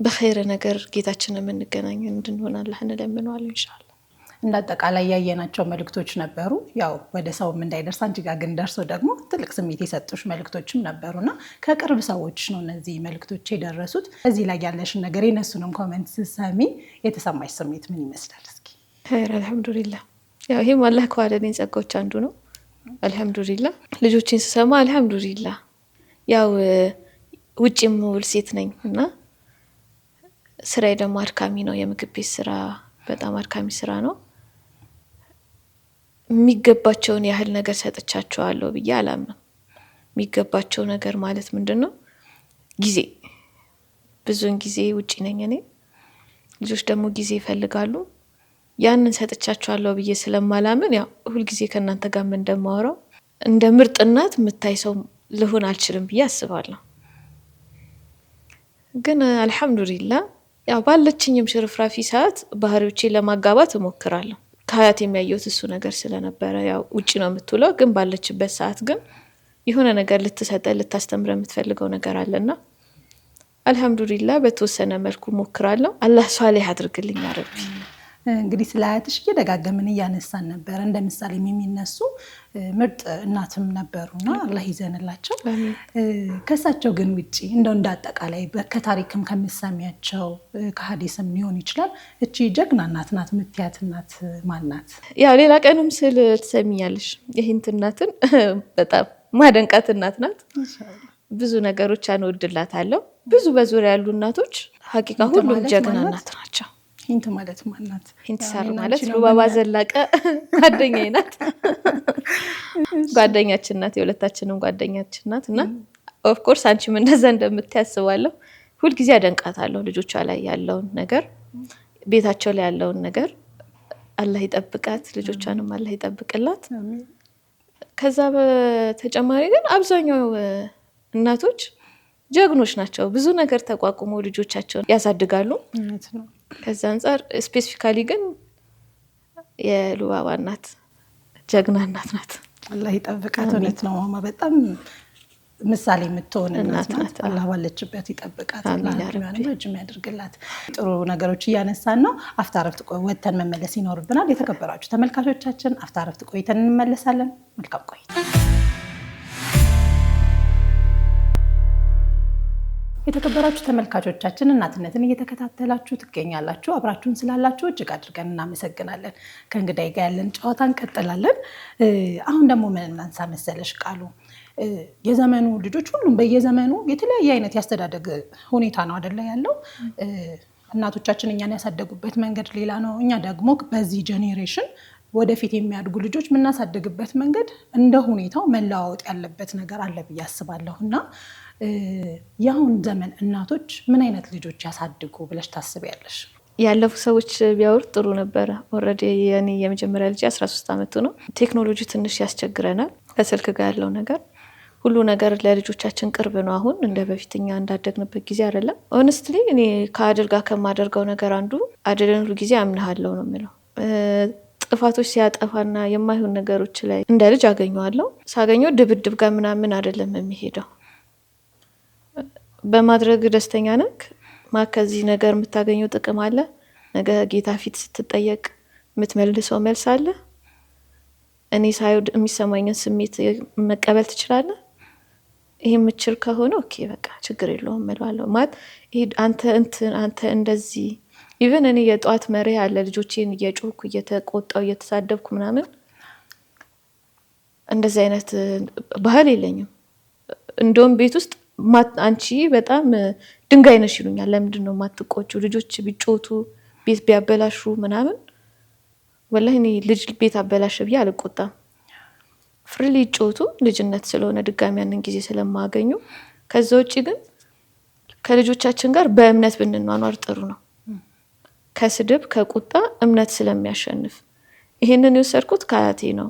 በኸይር ነገር ጌታችንን የምንገናኝ እንድንሆን አላህ እንለምነዋለን ኢንሻአላህ። እንዳጠቃላይ ያየናቸው መልእክቶች ነበሩ። ያው ወደ ሰውም እንዳይደርስ አንቺ ጋር ግን ደርሶ ደግሞ ትልቅ ስሜት የሰጡሽ መልእክቶችም ነበሩና ከቅርብ ሰዎች ነው እነዚህ መልእክቶች የደረሱት። እዚህ ላይ ያለሽን ነገር የነሱንም ኮሜንት ስትሰሚ የተሰማሽ ስሜት ምን ይመስላል? እስኪ ኸይር አልሐምዱሊላህ። ያው ይሄም አላህ ከዋለልኝ ጸጋዎች አንዱ ነው። አልሐምዱሊላህ ልጆችን ስሰማ አልሐምዱሊላህ። ያው ውጪም ውል ሴት ነኝ እና ስራዬ ደግሞ አድካሚ ነው። የምግብ ቤት ስራ በጣም አድካሚ ስራ ነው። የሚገባቸውን ያህል ነገር ሰጥቻቸዋለሁ ብዬ አላምንም። የሚገባቸው ነገር ማለት ምንድነው? ጊዜ ብዙን ጊዜ ውጪ ነኝ እኔ። ልጆች ደግሞ ጊዜ ይፈልጋሉ። ያንን ሰጥቻቸዋለሁ ብዬ ስለማላምን ያው ሁሉ ጊዜ ከናንተ ጋር እንደማወራው እንደ ምርጥ እናት የምታይ ሰው ልሆን አልችልም ብዬ አስባለሁ። ግን አልሐምዱሊላህ ያው ባለችኝም ሽርፍራፊ ሰዓት ባህሪዎቼን ለማጋባት እሞክራለሁ። ከሀያት የሚያየውት እሱ ነገር ስለነበረ ያው ውጪ ነው የምትውለው፣ ግን ባለችበት ሰዓት ግን የሆነ ነገር ልትሰጠ ልታስተምረ የምትፈልገው ነገር አለና አልሐምዱሊላህ በተወሰነ መልኩ እሞክራለሁ። አላህ ሷሊህ አድርግልኝ ያ ረቢ። እንግዲህ ስለ አያትሽ እየደጋገምን እያነሳን ነበር። እንደ ምሳሌ የሚነሱ ምርጥ እናትም ነበሩና አላህ ይዘንላቸው። ከሳቸው ግን ውጪ እንደው እንዳጠቃላይ ከታሪክም ከምሰሚያቸው ከሀዲስም ሊሆን ይችላል እቺ ጀግና እናት ናት የምትያት እናት ማናት? ያው ሌላ ቀንም ስል ትሰሚኛለሽ ይህንት እናትን በጣም ማደንቃት እናት ናት። ብዙ ነገሮች አንወድላታለሁ። ብዙ በዙሪያ ያሉ እናቶች ሀቂቃ ሁሉም ጀግና እናት ናቸው። ሂንት ማለት ማናት? ሂንት ሳር ማለት ሉባባ ዘላቀ ጓደኛዬ ናት። ጓደኛችን ናት፣ የሁለታችንም ጓደኛችን ናት እና ኦፍ ኮርስ አንቺም እንደዛ እንደምታስባለሁ ሁሉ ጊዜ አደንቃታለሁ። ልጆቿ ላይ ያለውን ነገር፣ ቤታቸው ላይ ያለውን ነገር አላህ ይጠብቃት፣ ልጆቿንም አላህ ይጠብቅላት። ከዛ በተጨማሪ ግን አብዛኛው እናቶች ጀግኖች ናቸው። ብዙ ነገር ተቋቁሞ ልጆቻቸውን ያሳድጋሉ። ከዛ አንፃር ስፔሲፊካሊ ግን የሉባባ እናት ጀግና እናት ናት። አላህ ይጠብቃት። እውነት ነው ማማ፣ በጣም ምሳሌ የምትሆን እናት ናት። አላህ ባለችበት ይጠብቃት፣ ረጅም ያድርግላት። ጥሩ ነገሮች እያነሳን ነው። አፍታ ረፍት ወጥተን መመለስ ይኖርብናል። የተከበራችሁ ተመልካቾቻችን አፍታ ረፍት ቆይተን እንመለሳለን። መልካም ቆይታ። የተከበራችሁ ተመልካቾቻችን እናትነትን እየተከታተላችሁ ትገኛላችሁ። አብራችሁን ስላላችሁ እጅግ አድርገን እናመሰግናለን። ከእንግዳይ ጋር ያለን ጨዋታ እንቀጥላለን። አሁን ደግሞ ምን እናንሳ መሰለሽ ቃሉ፣ የዘመኑ ልጆች ሁሉም በየዘመኑ የተለያየ አይነት ያስተዳደግ ሁኔታ ነው አይደለ ያለው። እናቶቻችን እኛን ያሳደጉበት መንገድ ሌላ ነው። እኛ ደግሞ በዚህ ጄኔሬሽን ወደፊት የሚያድጉ ልጆች የምናሳድግበት መንገድ እንደ ሁኔታው መለዋወጥ ያለበት ነገር አለ ብዬ አስባለሁ እና የአሁን ዘመን እናቶች ምን አይነት ልጆች ያሳድጉ ብለሽ ታስቢያለሽ? ያለፉ ሰዎች ቢያወሩ ጥሩ ነበረ። ኦልሬዲ የኔ የመጀመሪያ ልጅ 13 ዓመቱ ነው። ቴክኖሎጂ ትንሽ ያስቸግረናል። ከስልክ ጋር ያለው ነገር ሁሉ ነገር ለልጆቻችን ቅርብ ነው። አሁን እንደ በፊትኛ እንዳደግንበት ጊዜ አይደለም። ሆነስትሊ እኔ ከአድል ጋር ከማደርገው ነገር አንዱ አድልን ሁሉ ጊዜ አምናለሁ ነው የምለው። ጥፋቶች ሲያጠፋና የማይሆን ነገሮች ላይ እንደ ልጅ አገኘዋለሁ። ሳገኘው ድብድብ ጋር ምናምን አይደለም የሚሄደው። በማድረግ ደስተኛ ነክ ከዚህ ነገር የምታገኘው ጥቅም አለ። ነገ ጌታ ፊት ስትጠየቅ የምትመልሰው መልስ አለ። እኔ ሳይው የሚሰማኝን ስሜት መቀበል ትችላለህ። ይሄ የምችል ከሆነ ኦኬ በቃ ችግር የለውም እላለሁ። ማለት ይሄ አንተ እንደዚህ ኢቭን እኔ የጧት መሪ አለ ልጆቼን እየጮኩ እየተቆጣው እየተሳደብኩ ምናምን እንደዚህ አይነት ባህል የለኝም። እንደውም ቤት ውስጥ አንቺ በጣም ድንጋይ ነሽ ይሉኛል። ለምንድን ነው ማትቆጩ? ልጆች ቢጮቱ ቤት ቢያበላሹ ምናምን ወላሂ እኔ ልጅ ቤት አበላሽ ብዬ አልቆጣም። ፍሪሊ ጮቱ ልጅነት ስለሆነ ድጋሚ ያንን ጊዜ ስለማገኙ። ከዛ ውጪ ግን ከልጆቻችን ጋር በእምነት ብንኗኗር ጥሩ ነው። ከስድብ ከቁጣ እምነት ስለሚያሸንፍ ይሄንን የወሰድኩት ከአያቴ ነው።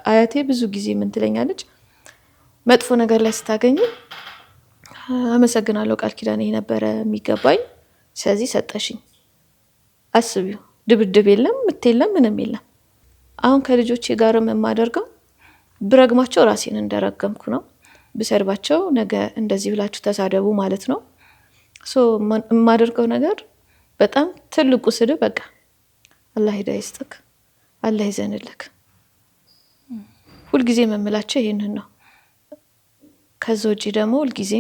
አያቴ ብዙ ጊዜ ምን ትለኛለች? መጥፎ ነገር ላይ ስታገኝ አመሰግናለሁ ቃል ኪዳን ይሄ ነበረ የሚገባኝ ስለዚህ ሰጠሽኝ። አስቢው ድብድብ የለም ምት የለም ምንም የለም። አሁን ከልጆቼ ጋርም የማደርገው ብረግማቸው ራሴን እንደረገምኩ ነው። ብሰድባቸው ነገ እንደዚህ ብላችሁ ተሳደቡ ማለት ነው። የማደርገው ነገር በጣም ትልቁ ስድብ በቃ አላህ ሂዳያ ይስጥክ፣ አላህ ይዘንልክ። ሁልጊዜ መምላቸው ይሄንን ነው። ከዛ ውጪ ደግሞ ሁልጊዜ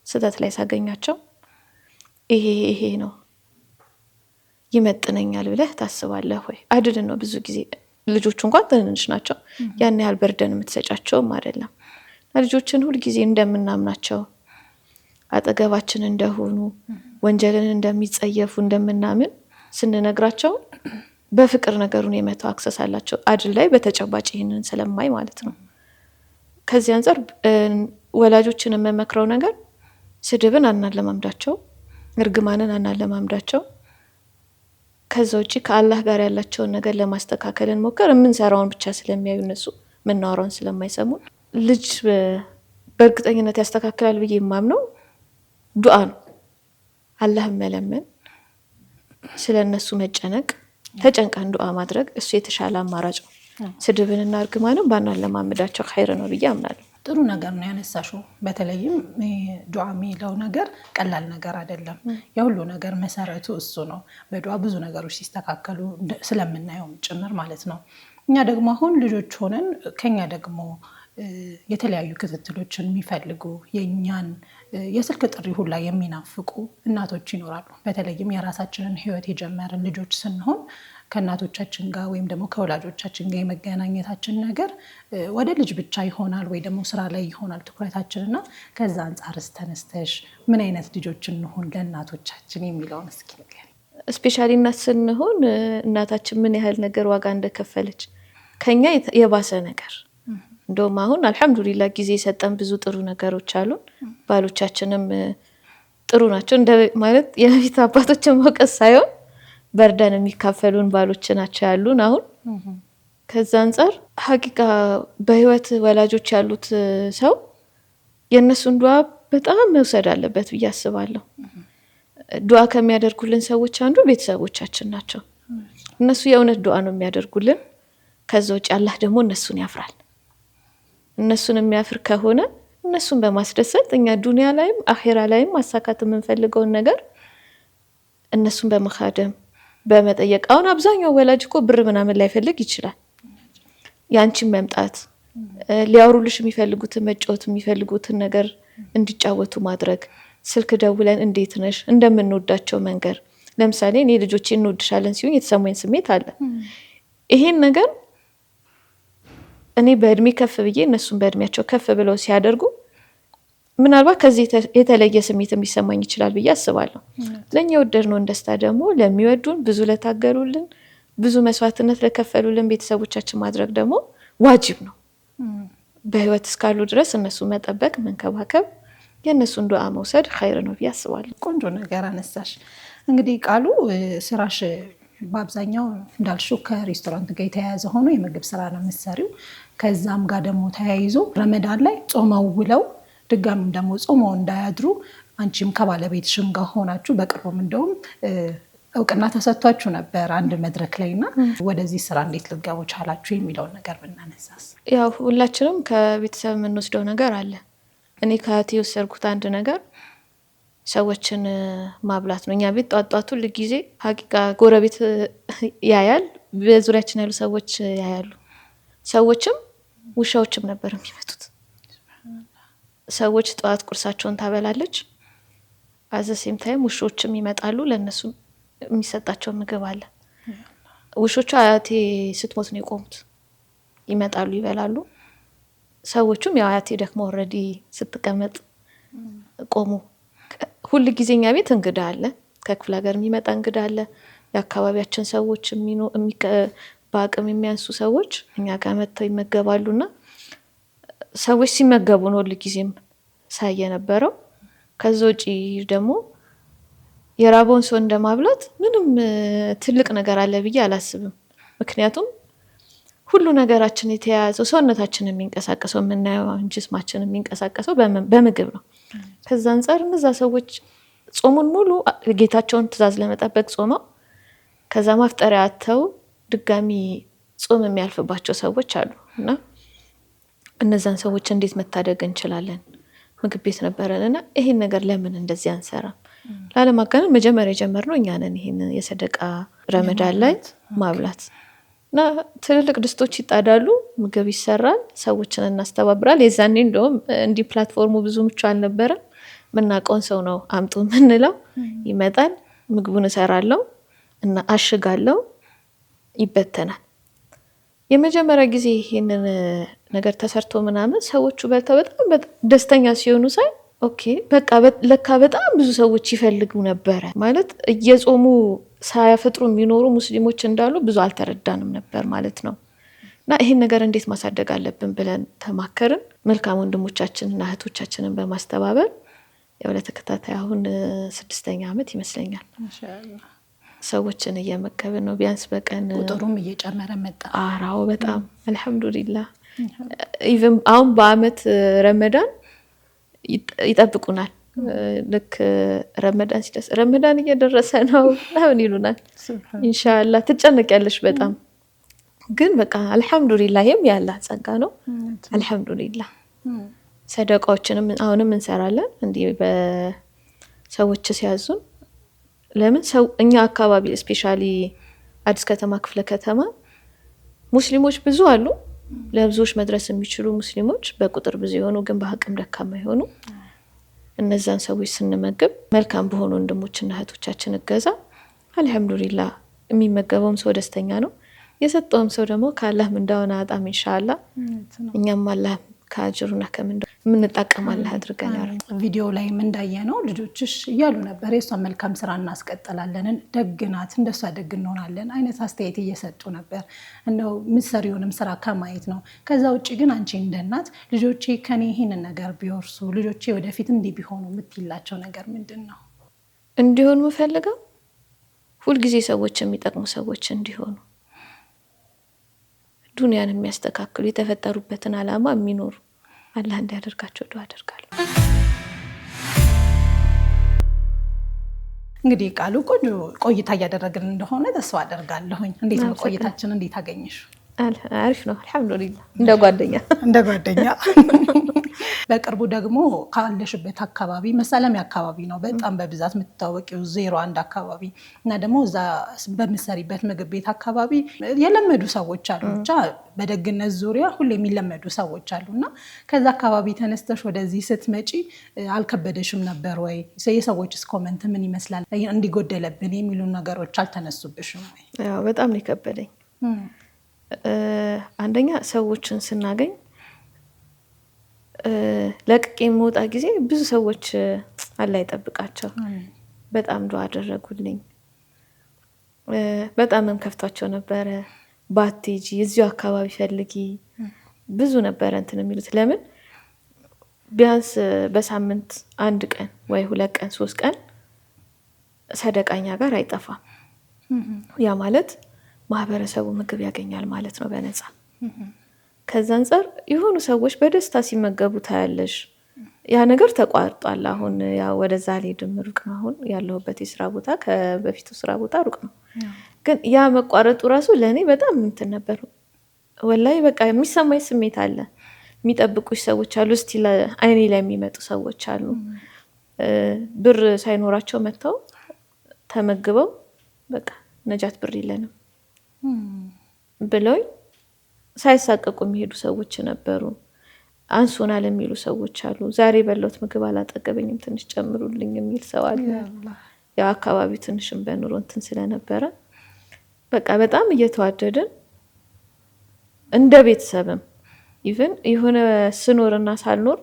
ስህተት ላይ ሳገኛቸው ይሄ ነው ይመጥነኛል ብለህ ታስባለህ ወይ? አይደለም ነው ብዙ ጊዜ ልጆቹ እንኳን ትንንሽ ናቸው። ያን ያህል በርደን የምትሰጫቸውም አይደለም። ልጆችን ሁልጊዜ እንደምናምናቸው አጠገባችን እንደሆኑ ወንጀልን እንደሚጸየፉ እንደምናምን ስንነግራቸው በፍቅር ነገሩን የመተው አክሰስ አላቸው። አድል ላይ በተጨባጭ ይሄንን ስለማይ ማለት ነው። ከዚህ አንፃር ወላጆችን የምመክረው ነገር ስድብን አናለማምዳቸው፣ እርግማንን አናለማምዳቸው። ከዛ ውጪ ከአላህ ጋር ያላቸውን ነገር ለማስተካከል እንሞክር። የምንሰራውን ብቻ ስለሚያዩ እነሱ ምናወራውን ስለማይሰሙን ልጅ በእርግጠኝነት ያስተካክላል ብዬ የማምነው ዱዓ ነው። አላህን መለመን፣ ስለነሱ መጨነቅ፣ ተጨንቀን ዱዓ ማድረግ እሱ የተሻለ አማራጭ ነው። ስድብንና እርግማንን ባናለማምዳቸው ኸይር ነው ብዬ አምናለሁ። ጥሩ ነገር ነው ያነሳሽው። በተለይም ዱዓ የሚለው ነገር ቀላል ነገር አይደለም። የሁሉ ነገር መሰረቱ እሱ ነው። በዱዓ ብዙ ነገሮች ሲስተካከሉ ስለምናየው ጭምር ማለት ነው። እኛ ደግሞ አሁን ልጆች ሆነን ከኛ ደግሞ የተለያዩ ክትትሎችን የሚፈልጉ የኛን የስልክ ጥሪ ሁላ የሚናፍቁ እናቶች ይኖራሉ። በተለይም የራሳችንን ህይወት የጀመርን ልጆች ስንሆን ከእናቶቻችን ጋር ወይም ደግሞ ከወላጆቻችን ጋር የመገናኘታችን ነገር ወደ ልጅ ብቻ ይሆናል ወይ ደግሞ ስራ ላይ ይሆናል ትኩረታችንና ከዛ አንጻርስ ተነስተሽ ምን አይነት ልጆች እንሆን ለእናቶቻችን የሚለውን እስኪ ንገሪኝ። ስፔሻሊ እናት ስንሆን እናታችን ምን ያህል ነገር ዋጋ እንደከፈለች ከኛ የባሰ ነገር እንደውም አሁን አልহামዱሊላህ ጊዜ የሰጠን ብዙ ጥሩ ነገሮች አሉን። ባሎቻችንም ጥሩ ናቸው። እንደ ማለት የፊት አባቶችን መውቀስ ሳይሆን በርደን የሚካፈሉን ባሎች ናቸው ያሉን አሁን። ከዛ አንፃር ሐቂቃ በህይወት ወላጆች ያሉት ሰው የነሱን ዱዓ በጣም መውሰድ አለበት ብዬ አስባለሁ። ዱዓ ከሚያደርጉልን ሰዎች አንዱ ቤተሰቦቻችን ናቸው። እነሱ የእውነት ዱዓ ነው የሚያደርጉልን። ከዛ ውጭ አላህ ደግሞ እነሱን ያፍራል። እነሱን የሚያፍር ከሆነ እነሱን በማስደሰት እኛ ዱንያ ላይም አኺራ ላይም ማሳካት የምንፈልገውን ነገር እነሱን በመኻደም በመጠየቅ። አሁን አብዛኛው ወላጅ እኮ ብር ምናምን ላይፈልግ ይችላል። ያንቺን መምጣት ሊያወሩልሽ የሚፈልጉትን መጫወት የሚፈልጉትን ነገር እንዲጫወቱ ማድረግ፣ ስልክ ደውለን እንዴት ነሽ እንደምንወዳቸው መንገር። ለምሳሌ እኔ ልጆቼ እንወድሻለን ሲሉኝ የተሰማኝ ስሜት አለ። ይሄን ነገር እኔ በእድሜ ከፍ ብዬ እነሱን በእድሜያቸው ከፍ ብለው ሲያደርጉ ምናልባት ከዚህ የተለየ ስሜት የሚሰማኝ ይችላል ብዬ አስባለሁ። ለኛ ወደድነው ደስታ ደግሞ ለሚወዱን ብዙ ለታገሉልን ብዙ መስዋዕትነት ለከፈሉልን ቤተሰቦቻችን ማድረግ ደግሞ ዋጅብ ነው። በህይወት እስካሉ ድረስ እነሱ መጠበቅ መንከባከብ የነሱን ዱዓ መውሰድ ኸይር ነው ብዬ አስባለሁ። ቆንጆ ነገር አነሳሽ። እንግዲህ ቃሉ ስራሽ በአብዛኛው እንዳልሽው ከሬስቶራንት ጋር የተያያዘ ሆኖ የምግብ ስራ ነው የምትሰሪው። ከዛም ጋር ደግሞ ተያይዞ ረመዳን ላይ ጾመው ውለው ድጋሚም ደግሞ ጾመው እንዳያድሩ አንቺም ከባለቤትሽም ጋር ሆናችሁ በቅርቡም እንደውም እውቅና ተሰጥቷችሁ ነበር አንድ መድረክ ላይና ወደዚህ ስራ እንዴት ልትገቡ ቻላችሁ የሚለውን ነገር ብናነሳስ። ያው ሁላችንም ከቤተሰብ የምንወስደው ነገር አለ። እኔ ከአያቴ የወሰድኩት አንድ ነገር ሰዎችን ማብላት ነው። እኛ ቤት ጧጧቱ ለጊዜ ሐቂቃ ጎረቤት ያያል፣ በዙሪያችን ያሉ ሰዎች ያያሉ። ሰዎችም ውሻዎችም ነበር የሚመጡት። ሰዎች ጧት ቁርሳቸውን ታበላለች፣ አዘሴም ታይም ውሾችም ይመጣሉ ለነሱ የሚሰጣቸው ምግብ አለ። ውሾቹ አያቴ ስትሞት ነው የቆሙት። ይመጣሉ፣ ይበላሉ። ሰዎቹም ያው አያቴ ደግሞ ኦልሬዲ ስትቀመጥ ቆሙ። ሁል ጊዜኛ ቤት እንግዳ አለ፣ ከክፍለ ሀገር የሚመጣ እንግዳ አለ። የአካባቢያችን ሰዎች በአቅም የሚያንሱ ሰዎች እኛ ጋር መጥተው ይመገባሉና ሰዎች ሲመገቡ ነው ሁል ጊዜም ሳይ የነበረው። ከዛ ውጪ ደግሞ የራበውን ሰው እንደማብላት ምንም ትልቅ ነገር አለ ብዬ አላስብም። ምክንያቱም ሁሉ ነገራችን የተያያዘው ሰውነታችን የሚንቀሳቀሰው የምናየው ጅስማችን የሚንቀሳቀሰው በምግብ ነው። ከዛ አንፃር እነዛ ሰዎች ጾሙን ሙሉ ጌታቸውን ትእዛዝ ለመጠበቅ ጾመው ከዛ ማፍጠሪያ አጥተው ድጋሚ ጾም የሚያልፍባቸው ሰዎች አሉ እና እነዛን ሰዎች እንዴት መታደግ እንችላለን? ምግብ ቤት ነበረንና ይሄን ነገር ለምን እንደዚህ አንሰራም? ላለማጋነን መጀመሪያ የጀመርነው እኛ ነን። ይሄን የሰደቃ ረመዳን ላይ ማብላት እና ትልልቅ ድስቶች ይጣዳሉ፣ ምግብ ይሰራል፣ ሰዎችን እናስተባብራል። የዛኔ እንደውም እንዲህ ፕላትፎርሙ ብዙ ምቹ አልነበረም። የምናውቀውን ሰው ነው አምጡ የምንለው። ይመጣል፣ ምግቡን እሰራለሁ እና አሽጋለሁ፣ ይበተናል። የመጀመሪያ ጊዜ ይሄንን ነገር ተሰርቶ ምናምን ሰዎቹ በልተው በጣም ደስተኛ ሲሆኑ ሳይ ኦኬ በቃ ለካ በጣም ብዙ ሰዎች ይፈልጉ ነበረ ማለት እየጾሙ ሳያፈጥሩ የሚኖሩ ሙስሊሞች እንዳሉ ብዙ አልተረዳንም ነበር ማለት ነው። እና ይሄን ነገር እንዴት ማሳደግ አለብን ብለን ተማከርን። መልካም ወንድሞቻችንና እህቶቻችንን በማስተባበር ያው ለተከታታይ አሁን 6ኛ ዓመት ይመስለኛል ማሻአላህ ሰዎችን እየመገብን ነው። ቢያንስ በቀን ቁጥሩም እየጨመረ መጣ። አራው በጣም አልহামዱሊላህ። ኢቭን አሁን በአመት ረመዳን ይጠብቁናል። ልክ ረመዳን ሲደርስ ረመዳን እየደረሰ ነው አሁን ይሉናል። ኢንሻአላህ ትጨነቂያለሽ በጣም ግን በቃ አልহামዱሊላህ ያላህ ጸጋ ነው። አልহামዱሊላህ ሰደቃዎችንም አሁንም እንሰራለን እንዲህ በሰዎች ሲያዙን። ለምን ሰው እኛ አካባቢ ስፔሻሊ አዲስ ከተማ ክፍለ ከተማ ሙስሊሞች ብዙ አሉ። ለብዙዎች መድረስ የሚችሉ ሙስሊሞች በቁጥር ብዙ የሆኑ ግን በአቅም ደካማ የሆኑ እነዛን ሰዎች ስንመግብ መልካም በሆኑ ወንድሞችና እህቶቻችን እገዛ አልহামዱሊላህ የሚመገበውም ሰው ደስተኛ ነው። የሰጠውም ሰው ደግሞ ከአላህ ምንዳውን አጣም ኢንሻአላህ እኛም አላህ ከአጅሩና ከምንዳው የምንጠቀማለህ አድርገናል። ቪዲዮ ላይ እንዳየ ነው ልጆችሽ እያሉ ነበር የሷን መልካም ስራ እናስቀጥላለን፣ ደግናት፣ እንደሷ ደግ እንሆናለን አይነት አስተያየት እየሰጡ ነበር። እንደው ምሰሪውንም ስራ ከማየት ነው። ከዛ ውጪ ግን አንቺ እንደናት ልጆቼ ከኔ ይሄንን ነገር ቢወርሱ ልጆቼ ወደፊት እንዲህ ቢሆኑ የምትይላቸው ነገር ምንድነው? እንዲሆኑ ፈልገው ሁልጊዜ ሰዎች የሚጠቅሙ ሰዎች እንዲሆኑ ዱንያን የሚያስተካክሉ የተፈጠሩበትን አላማ የሚኖሩ አላህ እንዲያደርጋቸው ዱዓ አደርጋለሁ። እንግዲህ ቃሉ ቆይታ እያደረግን እንደሆነ ተስፋ አደርጋለሁኝ። እንዴት ነው ቆይታችን? እንዴት አገኘሽ? አሪፍ ነው አልহামዱሊላህ። እንደ ጓደኛ በቅርቡ ደግሞ ካለሽበት አካባቢ መሳለሚያ አካባቢ ነው በጣም በብዛት የምትታወቂው 01 አካባቢ እና ደግሞ እዛ በምትሰሪበት ምግብ ቤት አካባቢ የለመዱ ሰዎች አሉ። ብቻ በደግነት ዙሪያ ሁሉ የሚለመዱ ሰዎች አሉና ከዛ አካባቢ ተነስተሽ ወደዚህ ስትመጪ አልከበደሽም ነበር ወይ? የሰዎችስ ኮሜንት ምን ይመስላል? እንዲጎደለብን የሚሉ ነገሮች አልተነሱብሽም ወይ? ያው በጣም ነው የከበደኝ። አንደኛ ሰዎችን ስናገኝ ለቅቄ የምወጣ ጊዜ ብዙ ሰዎች አላህ ይጠብቃቸው በጣም ዱዓ አደረጉልኝ። በጣምም ከፍቷቸው ነበረ። ባትጂ እዚሁ አካባቢ ፈልጊ ብዙ ነበረ እንትን የሚሉት። ለምን ቢያንስ በሳምንት 1 ቀን ወይ 2 ቀን 3 ቀን ሰደቃኛ ጋር አይጠፋም። ያ ማለት ማህበረሰቡ ምግብ ያገኛል ማለት ነው በነፃ። ከዛ አንፃር የሆኑ ሰዎች በደስታ ሲመገቡ ታያለሽ። ያ ነገር ተቋርጧል። አሁን ያ ወደዛ አልሄድም፣ ሩቅ ነው። አሁን ያለሁበት የስራ ቦታ ከበፊቱ ስራ ቦታ ሩቅ ነው። ግን ያ መቋረጡ ራሱ ለእኔ በጣም እንትን ነበር። ወላሂ በቃ የሚሰማኝ ስሜት አለ። የሚጠብቁሽ ሰዎች አሉ፣ እስቲ አይኔ ላይ የሚመጡ ሰዎች አሉ። ብር ሳይኖራቸው መጥተው ተመግበው በቃ ነጃት ብር የለንም ብለውኝ ሳይሳቀቁ የሚሄዱ ሰዎች ነበሩ። አንሶናል የሚሉ ሰዎች አሉ። ዛሬ በለውት ምግብ አላጠገበኝም ትንሽ ጨምሩልኝ የሚል ሰው አለ። ያው አካባቢው ትንሽም በኑሮ እንትን ስለነበረ በቃ በጣም እየተዋደድን እንደ ቤተሰብም ኢቭን የሆነ ስኖርና ሳልኖር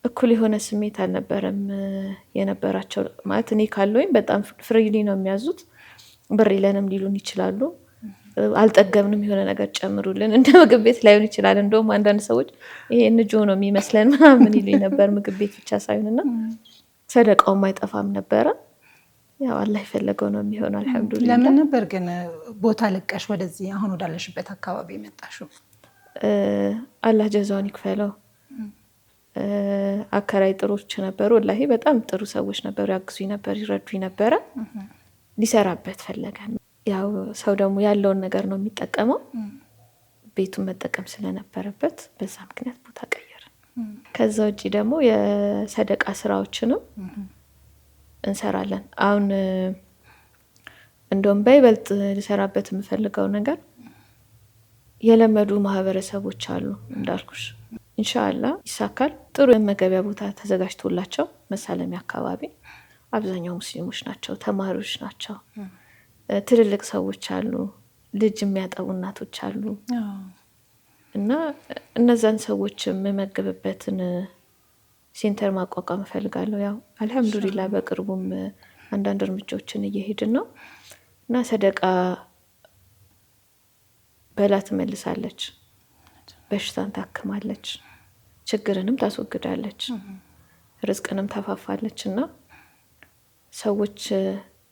እኩል የሆነ ስሜት አልነበረም የነበራቸው። ማለት እኔ ካለውኝ በጣም ፍሪሊ ነው የሚያዙት። ብር የለንም ሊሉን ይችላሉ። አልጠገብንም የሆነ ነገር ጨምሩልን፣ እንደ ምግብ ቤት ላይሆን ይችላል። እንደውም አንዳንድ ሰዎች ይሄ እንጆ ነው የሚመስለን ምናምን ይሉኝ ነበር። ምግብ ቤት ብቻ ሳይሆንና ሰደቃውም አይጠፋም ነበረ። ያው አላህ የፈለገው ነው የሚሆነው። አልሐምዱሊላህ። ለምን ነበር ግን ቦታ ለቀሽ ወደዚህ አሁን ወዳለሽበት አካባቢ መጣሽው? አላህ ጀዛውን ይክፈለው። አከራይ ጥሩች ነበሩ። ወላሂ በጣም ጥሩ ሰዎች ነበሩ። ያግዙኝ ነበር፣ ይረዱኝ ነበረ። ሊሰራበት ፈለገ። ያው ሰው ደግሞ ያለውን ነገር ነው የሚጠቀመው። ቤቱን መጠቀም ስለነበረበት በዛ ምክንያት ቦታ ቀየርን። ከዛ ውጪ ደግሞ የሰደቃ ስራዎችንም እንሰራለን። አሁን እንደውም በይበልጥ ልሰራበት የምፈልገው ነገር የለመዱ ማህበረሰቦች አሉ እንዳልኩሽ። ኢንሻአላህ ይሳካል። ጥሩ የመገቢያ ቦታ ተዘጋጅቶላቸው መሳለሚያ አካባቢ አብዛኛው ሙስሊሞች ናቸው፣ ተማሪዎች ናቸው፣ ትልልቅ ሰዎች አሉ፣ ልጅ የሚያጠቡ እናቶች አሉ። እና እነዛን ሰዎች የምመግብበትን ሴንተር ማቋቋም እፈልጋለሁ። ያው አልሐምዱሊላህ በቅርቡም አንዳንድ እርምጃዎችን እየሄድን ነው። እና ሰደቃ በላ ትመልሳለች፣ በሽታን ታክማለች፣ ችግርንም ታስወግዳለች፣ ርዝቅንም ታፋፋለች። እና ሰዎች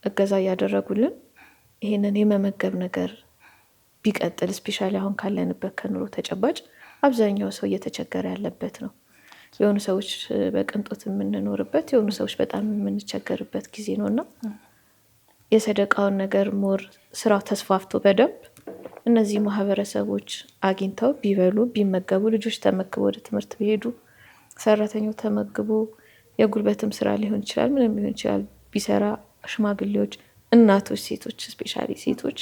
እገዛ እያደረጉልን ይሄንን የመመገብ ነገር ቢቀጥል ስፔሻሊ አሁን ካለንበት ከኑሮ ተጨባጭ አብዛኛው ሰው እየተቸገረ ያለበት ነው። የሆኑ ሰዎች በቅንጦት የምንኖርበት፣ የሆኑ ሰዎች በጣም የምንቸገርበት ጊዜ ነውና የሰደቃውን ነገር ሞር ስራው ተስፋፍቶ በደንብ እነዚህ ማህበረሰቦች አግኝተው ቢበሉ ቢመገቡ፣ ልጆች ተመግበው ወደ ትምህርት ቢሄዱ፣ ሰራተኛው ተመግቦ የጉልበትም ስራ ሊሆን ይችላል፣ ምንም ሊሆን ይችላል ቢሰራ፣ ሽማግሌዎች፣ እናቶች፣ ሴቶች ስፔሻሊ ሴቶች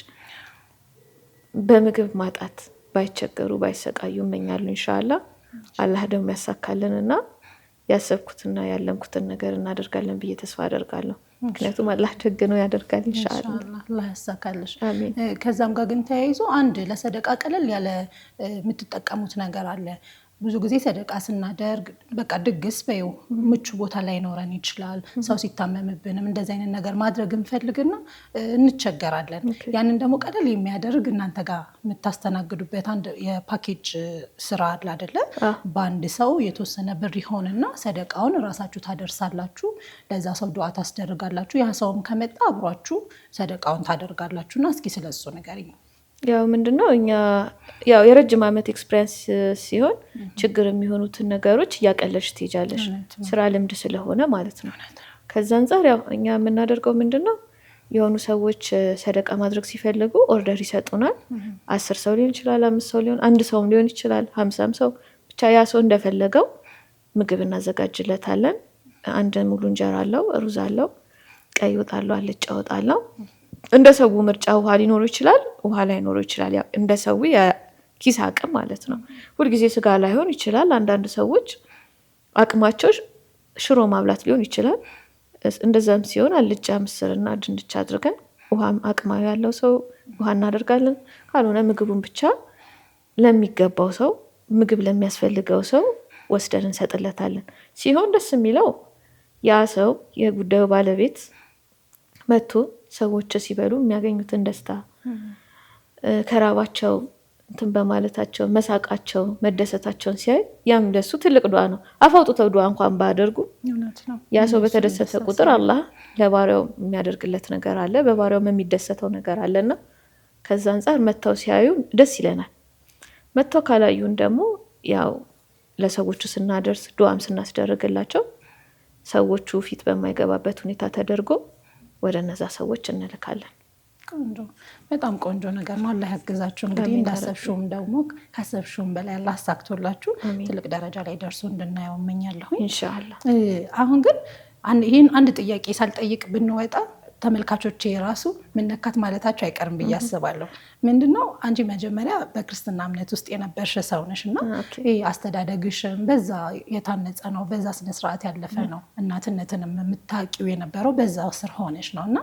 በምግብ ማጣት ባይቸገሩ ባይሰቃዩ እመኛለሁ። ኢንሻአላህ አላህ ደግሞ ያሳካልንና ያሰብኩትና ያለምኩትን ነገር እናደርጋለን ብዬ ተስፋ አደርጋለሁ። ምክንያቱም አላህ ደግ ነው፣ ያደርጋል። ኢንሻአላህ አላህ ያሳካልሽ። አሜን። ከዛም ጋር ግን ተያይዞ አንድ ለሰደቃ ቀለል ያለ የምትጠቀሙት ነገር አለ። ብዙ ጊዜ ሰደቃ ስናደርግ በቃ ድግስ በይው ምቹ ቦታ ላይ ኖረን ይችላል። ሰው ሲታመምብንም እንደዚህ አይነት ነገር ማድረግ እንፈልግና እንቸገራለን። ያንን ደግሞ ቀለል የሚያደርግ እናንተ ጋር የምታስተናግዱበት አንድ የፓኬጅ ስራ አለ አይደለ? በአንድ ሰው የተወሰነ ብር ይሆንና ሰደቃውን እራሳችሁ ታደርሳላችሁ፣ ለዛ ሰው ዱዓ ታስደርጋላችሁ። ያ ሰውም ከመጣ አብሯችሁ ሰደቃውን ታደርጋላችሁና እስኪ ስለሱ ንገሪኝ። ያው ምንድነው እኛ ያው የረጅም ዓመት ኤክስፒሪየንስ ሲሆን ችግር የሚሆኑትን ነገሮች እያቀለልሽ ትሄጃለሽ፣ ስራ ልምድ ስለሆነ ማለት ነው። ከዛ አንፃር ያው እኛ የምናደርገው ምንድነው የሆኑ ሰዎች ሰደቃ ማድረግ ሲፈልጉ ኦርደር ይሰጡናል። 10 ሰው ሊሆን ይችላል፣ 5 ሰው ሊሆን፣ አንድ ሰውም ሊሆን ይችላል፣ 50 ሰው ብቻ ያ ሰው እንደፈለገው ምግብ እናዘጋጅለታለን። አንድ ሙሉ እንጀራ አለው፣ ሩዝ አለው፣ ቀይ ወጥ አለው፣ አልጫ ወጥ አለው። እንደ ሰው ምርጫ ውሃ ሊኖር ይችላል፣ ውሃ ላይኖር ይችላል። ያው እንደ ሰው የኪስ አቅም ማለት ነው። ሁልጊዜ ስጋ ላይሆን ይችላል። አንዳንድ ሰዎች አቅማቸው ሽሮ ማብላት ሊሆን ይችላል። እንደዛም ሲሆን አልጫ ምስርና ድንች አድርገን ውሃም አቅማዊ ያለው ሰው ውሃ እናደርጋለን። ካልሆነ ምግቡን ብቻ ለሚገባው ሰው ምግብ ለሚያስፈልገው ሰው ወስደን እንሰጥለታለን። ሲሆን ደስ የሚለው ያ ሰው የጉዳዩ ባለቤት መጥቶ ሰዎች ሲበሉ የሚያገኙትን ደስታ ከራባቸው እንትን በማለታቸው መሳቃቸው መደሰታቸውን ሲያይ ያም ደሱ ትልቅ ዱዓ ነው። አፋውጥተው ዱዓ እንኳን ባደርጉ ያ ሰው በተደሰተ ቁጥር አላህ ለባሪያው የሚያደርግለት ነገር አለ፣ በባሪያው የሚደሰተው ነገር አለና ከዛ አንፃር መተው ሲያዩ ደስ ይለናል። መተው ካላዩን ደግሞ ያው ለሰዎቹ ስናደርስ ዱዓም ስናስደርግላቸው ሰዎቹ ፊት በማይገባበት ሁኔታ ተደርጎ ወደ እነዛ ሰዎች እንልካለን። ቆንጆ፣ በጣም ቆንጆ ነገር ነው። አላህ ያግዛችሁ። እንግዲህ እንዳሰብሽውም ደግሞ ካሰብሽውም በላይ አላህ አሳክቶላችሁ ትልቅ ደረጃ ላይ ደርሶ እንድናየው እመኛለሁ ኢንሻአላህ። አሁን ግን ይሄን አንድ ጥያቄ ሳልጠይቅ ብንወጣ ተመልካቾቼ ራሱ ምንነካት ማለታቸው አይቀርም ብዬ አስባለሁ። ምንድነው አንቺ መጀመሪያ በክርስትና እምነት ውስጥ የነበርሽ ሰው ነሽና አስተዳደግሽም በዛ የታነጸ ነው፣ በዛ ስነ ስርዓት ያለፈ ነው። እናትነትንም የምታውቂው የነበረው በዛው ስር ሆነሽ ነውና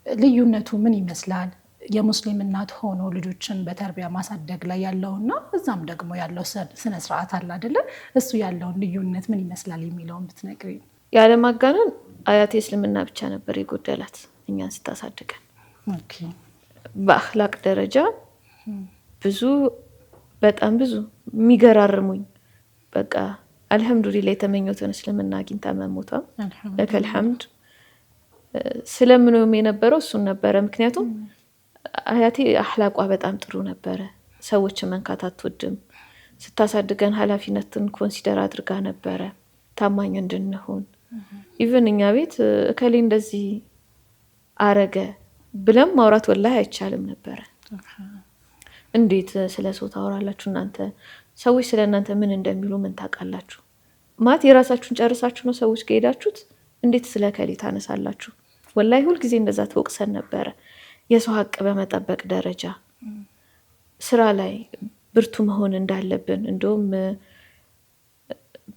ልዩነቱ ምን ይመስላል? የሙስሊም እናት ሆኖ ልጆችን በተርቢያ ማሳደግ ላይ ያለውና እዛም ደግሞ ያለው ስነ ስርዓት አለ አይደለ? እሱ ያለውን ልዩነት ምን ይመስላል የሚለውን ብትነግሪኝ። ያለማጋነን አያቴ እስልምና ብቻ ነበር የጎደላት እኛን ስታሳድገን። በአኽላቅ ደረጃ ብዙ በጣም ብዙ የሚገራርሙኝ በቃ አልሐምዱሊላህ የተመኘሁትን እስልምና አግኝታ መሞቷ ለከል ሐምድ ስለምንም የነበረው እሱን ነበረ። ምክንያቱም አያቴ አኽላቋ በጣም ጥሩ ነበረ። ሰዎችን መንካት አትወድም። ስታሳድገን ኃላፊነትን ኮንሲደር አድርጋ ነበረ ታማኝ እንድንሆን። ኢቭን እኛ ቤት እከሌ እንደዚህ አረገ ብለም ማውራት ወላሂ አይቻልም ነበረ። እንዴት ስለ ሰው ታወራላችሁ እናንተ? ሰዎች ስለ እናንተ ምን እንደሚሉ ምን ታውቃላችሁ? ማለት የራሳችሁን ጨርሳችሁ ነው ሰዎች ከሄዳችሁት እንዴት ስለ እከሌ ታነሳላችሁ? ወላሂ ሁልጊዜ እንደዛ ተወቅሰን ነበረ። የሰው ሀቅ በመጠበቅ ደረጃ ስራ ላይ ብርቱ መሆን እንዳለብን እንደውም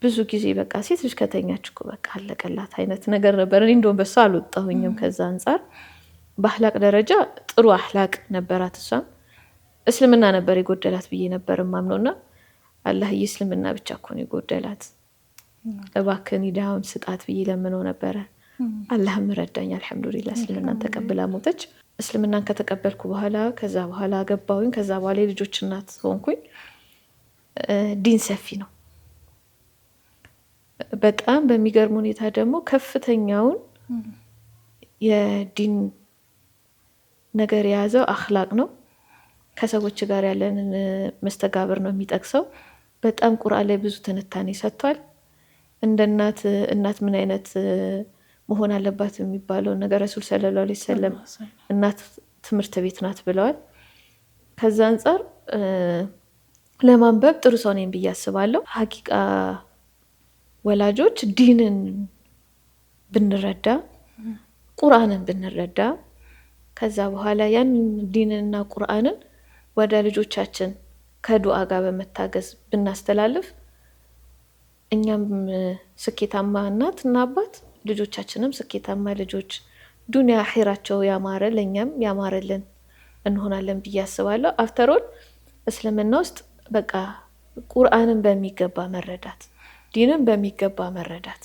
ብዙ ጊዜ በቃ ሴት ልጅ ከተኛች እኮ በቃ አለቀላት አይነት ነገር ነበር። እኔ እንደውም በሷ አልወጣሁኝም። ከዛ አንፃር በአኽላቅ ደረጃ ጥሩ አኽላቅ ነበራት። እሷም እስልምና ነበር የጎደላት ብዬ ነበር ማምነውና አላህ እስልምና ብቻ እኮ ነው የጎደላት፣ እባክህን ሂዳውን ስጣት ብዬ ለምነው ነበረ። አላህም ረዳኝ አልሐምዱሊላህ። እስልምናን ተቀብላ ሞተች። እስልምናን ከተቀበልኩ በኋላ ከዛ በኋላ ገባሁኝ። ከዛ በኋላ የልጆች እናት ሆንኩኝ። ዲን ሰፊ ነው በጣም በሚገርም ሁኔታ ደግሞ ከፍተኛውን የዲን ነገር የያዘው አኽላቅ ነው። ከሰዎች ጋር ያለንን መስተጋብር ነው የሚጠቅሰው። በጣም ቁርአን ላይ ብዙ ትንታኔ ሰጥቷል። እንደ እናት ምን አይነት መሆን አለባት የሚባለው ነገር ረሱል ሰለላሁ ዐለይሂ ወሰለም እናት ትምህርት ቤት ናት ብለዋል። ከዛ አንፃር ለማንበብ ጥሩ ሰው ነኝ ብዬ አስባለሁ። ሐቂቃ ወላጆች ዲንን ብንረዳ ቁርአንን ብንረዳ ከዛ በኋላ ያን ዲንንና ቁርአንን ወደ ልጆቻችን ከዱዓ ጋር በመታገዝ ብናስተላልፍ እኛም ስኬታማ እናት እና አባት ልጆቻችንም ስኬታማ ልጆች ዱንያ አኺራቸው ያማረ ለኛም ያማረልን እንሆናለን ብዬ አስባለሁ። አፍተሮል እስልምና ውስጥ በቃ ቁርአንን በሚገባ መረዳት፣ ዲንን በሚገባ መረዳት፣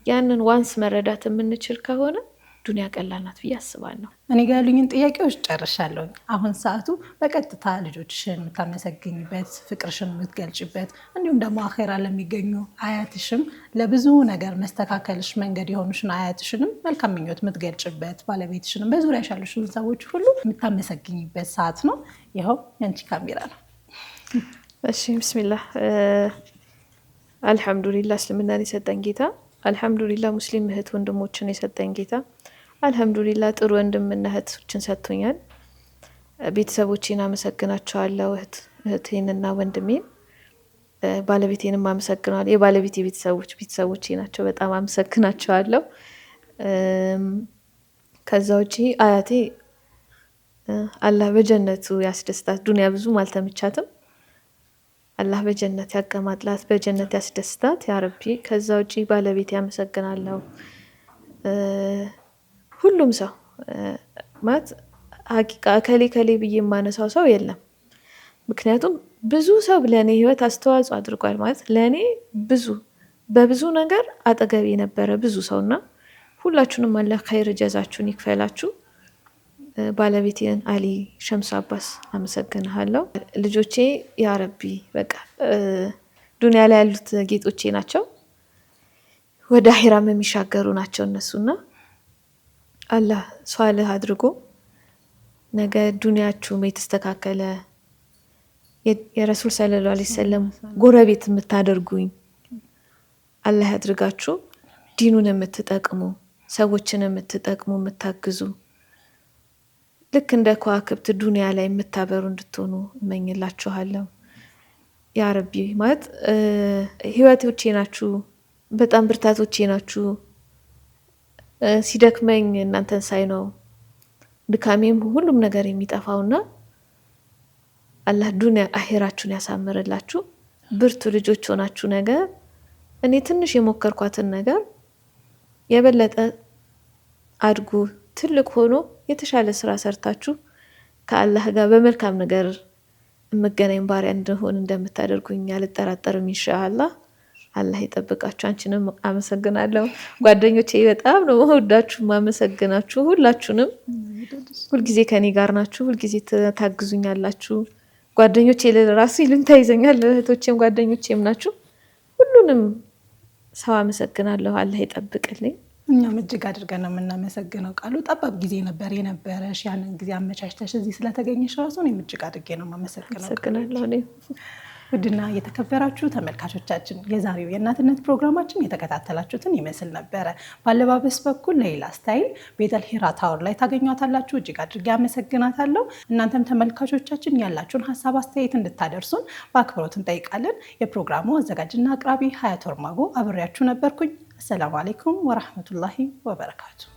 ያንን ዋንስ መረዳት የምንችል ከሆነ ዱንያ ቀላል ናት ብዬ አስባለሁ። እኔ ጋር ያሉኝን ጥያቄዎች ጨርሻለሁ። አሁን ሰዓቱ በቀጥታ ልጆችሽን የምታመሰግኝበት፣ ፍቅርሽን የምትገልጭበት እንዲሁም ደግሞ አኼራ ለሚገኙ አያትሽም ለብዙ ነገር መስተካከልሽ መንገድ የሆኑሽን አያትሽንም መልካም ምኞት የምትገልጭበት፣ ባለቤትሽንም በዙሪያሽ ያሉሽን ሰዎች ሁሉ የምታመሰግኝበት ሰዓት ነው። ይኸው ያንቺ ካሜራ ነው። እሺ ቢስሚላህ። አልሐምዱሊላህ እስልምናን የሰጠን ጌታ፣ አልሐምዱሊላህ ሙስሊም እህት ወንድሞችን የሰጠን ጌታ፣ አልሐምዱሊላህ ጥሩ ወንድምና እህቶችን ሰጥቶኛል። ቤተሰቦቼን አመሰግናቸዋለሁ፣ እህቴንና ወንድሜን፣ ባለቤቴንም አመሰግናለሁ። የባለቤቴ ቤተሰቦቼ ናቸው፣ በጣም አመሰግናቸዋለሁ። ከዛ ውጪ አያቴ አላህ በጀነቱ ያስደስታት። ዱንያ ብዙም አልተመቻትም፣ አላህ በጀነት ያቀማጥላት፣ በጀነት ያስደስታት ያ ረቢ። ከዛ ውጪ ባለቤቴ አመሰግናለሁ። ሁሉም ሰው ማለት ሀቂቃ ከሌ ብዬ የማነሳው ሰው የለም። ምክንያቱም ብዙ ሰው ለእኔ ህይወት አስተዋጽኦ አድርጓል። ማለት ለእኔ በብዙ ነገር አጠገቤ የነበረ ብዙ ሰውና ሁላችሁንም አላህ ኸይር ጀዛችሁን ይክፈላችሁ። ባለቤቴን አሊ ሸምሱ አባስ አመሰግናለሁ። ልጆቼ ያ ረቢ በቃ ዱንያ ላይ ያሉት ጌጦቼ ናቸው፣ ወደ አኺራም የሚሻገሩ ናቸው እነሱና አላህ ሷልህ አድርጎ ነገ ዱንያችሁም የተስተካከለ የረሱል ሰለላሁ ዐለይሂ ወሰለም ጎረቤት የምታደርጉኝ አላህ ያድርጋችሁ። ዲኑን የምትጠቅሙ ሰዎችን የምትጠቅሙ የምታግዙ ልክ እንደ ከዋክብት ዱንያ ላይ የምታበሩ እንድትሆኑ እመኝላችኋለሁ። ያ ረቢ ማለት ህይወቶቼ ናችሁ፣ በጣም ብርታቶቼ ናችሁ። ሲደክመኝ እናንተን ሳይ ነው ድካሜም ሁሉም ነገር የሚጠፋውና አላህ ዱንያ አኺራችሁን ያሳምርላችሁ። ብርቱ ልጆች ሆናችሁ ነገር እኔ ትንሽ የሞከርኳትን ነገር የበለጠ አድጉ ትልቅ ሆኖ የተሻለ ስራ ሰርታችሁ ከአላህ ጋር በመልካም ነገር መገናኝ ባሪያ እንደሆን እንደምታደርጉኝ አልጠራጠርም ኢንሻአላህ። አላህ ይጠብቃችሁ። አንቺንም አመሰግናለሁ። ጓደኞቼ በጣም ነው ወዳችሁ ማመሰግናችሁ። ሁላችሁንም ሁልጊዜ ከኔ ጋር ናችሁ፣ ሁልጊዜ ታግዙኛላችሁ። ጓደኞቼ ለራሱ ይሉኝታ ይዘኛል። እህቶቼም ጓደኞቼም ናችሁ። ሁሉንም ሰው አመሰግናለሁ። አላህ ይጠብቅልኝ። እኛም እጅግ አድርገን ነው የምናመሰግነው። ቃሉ ጠባብ ጊዜ ነበር የነበረሽ፣ ያንን ጊዜ አመቻችተሽ እዚህ ስለተገኘሽ ራሱ እኔም እጅግ አድርጌ ነው የማመሰግነው። ውድና የተከበራችሁ ተመልካቾቻችን የዛሬው የእናትነት ፕሮግራማችን የተከታተላችሁትን ይመስል ነበረ። ባለባበስ በኩል ሌላ ስታይል ቤተል ሂራ ታወር ላይ ታገኟታላችሁ። እጅግ አድርጌ አመሰግናታለሁ። እናንተም ተመልካቾቻችን ያላችሁን ሀሳብ አስተያየት እንድታደርሱን በአክብሮት እንጠይቃለን። የፕሮግራሙ አዘጋጅና አቅራቢ ሀያት ወርማጎ አብሬያችሁ ነበርኩኝ። አሰላሙ አለይኩም ወራህመቱላሂ ወበረካቱ።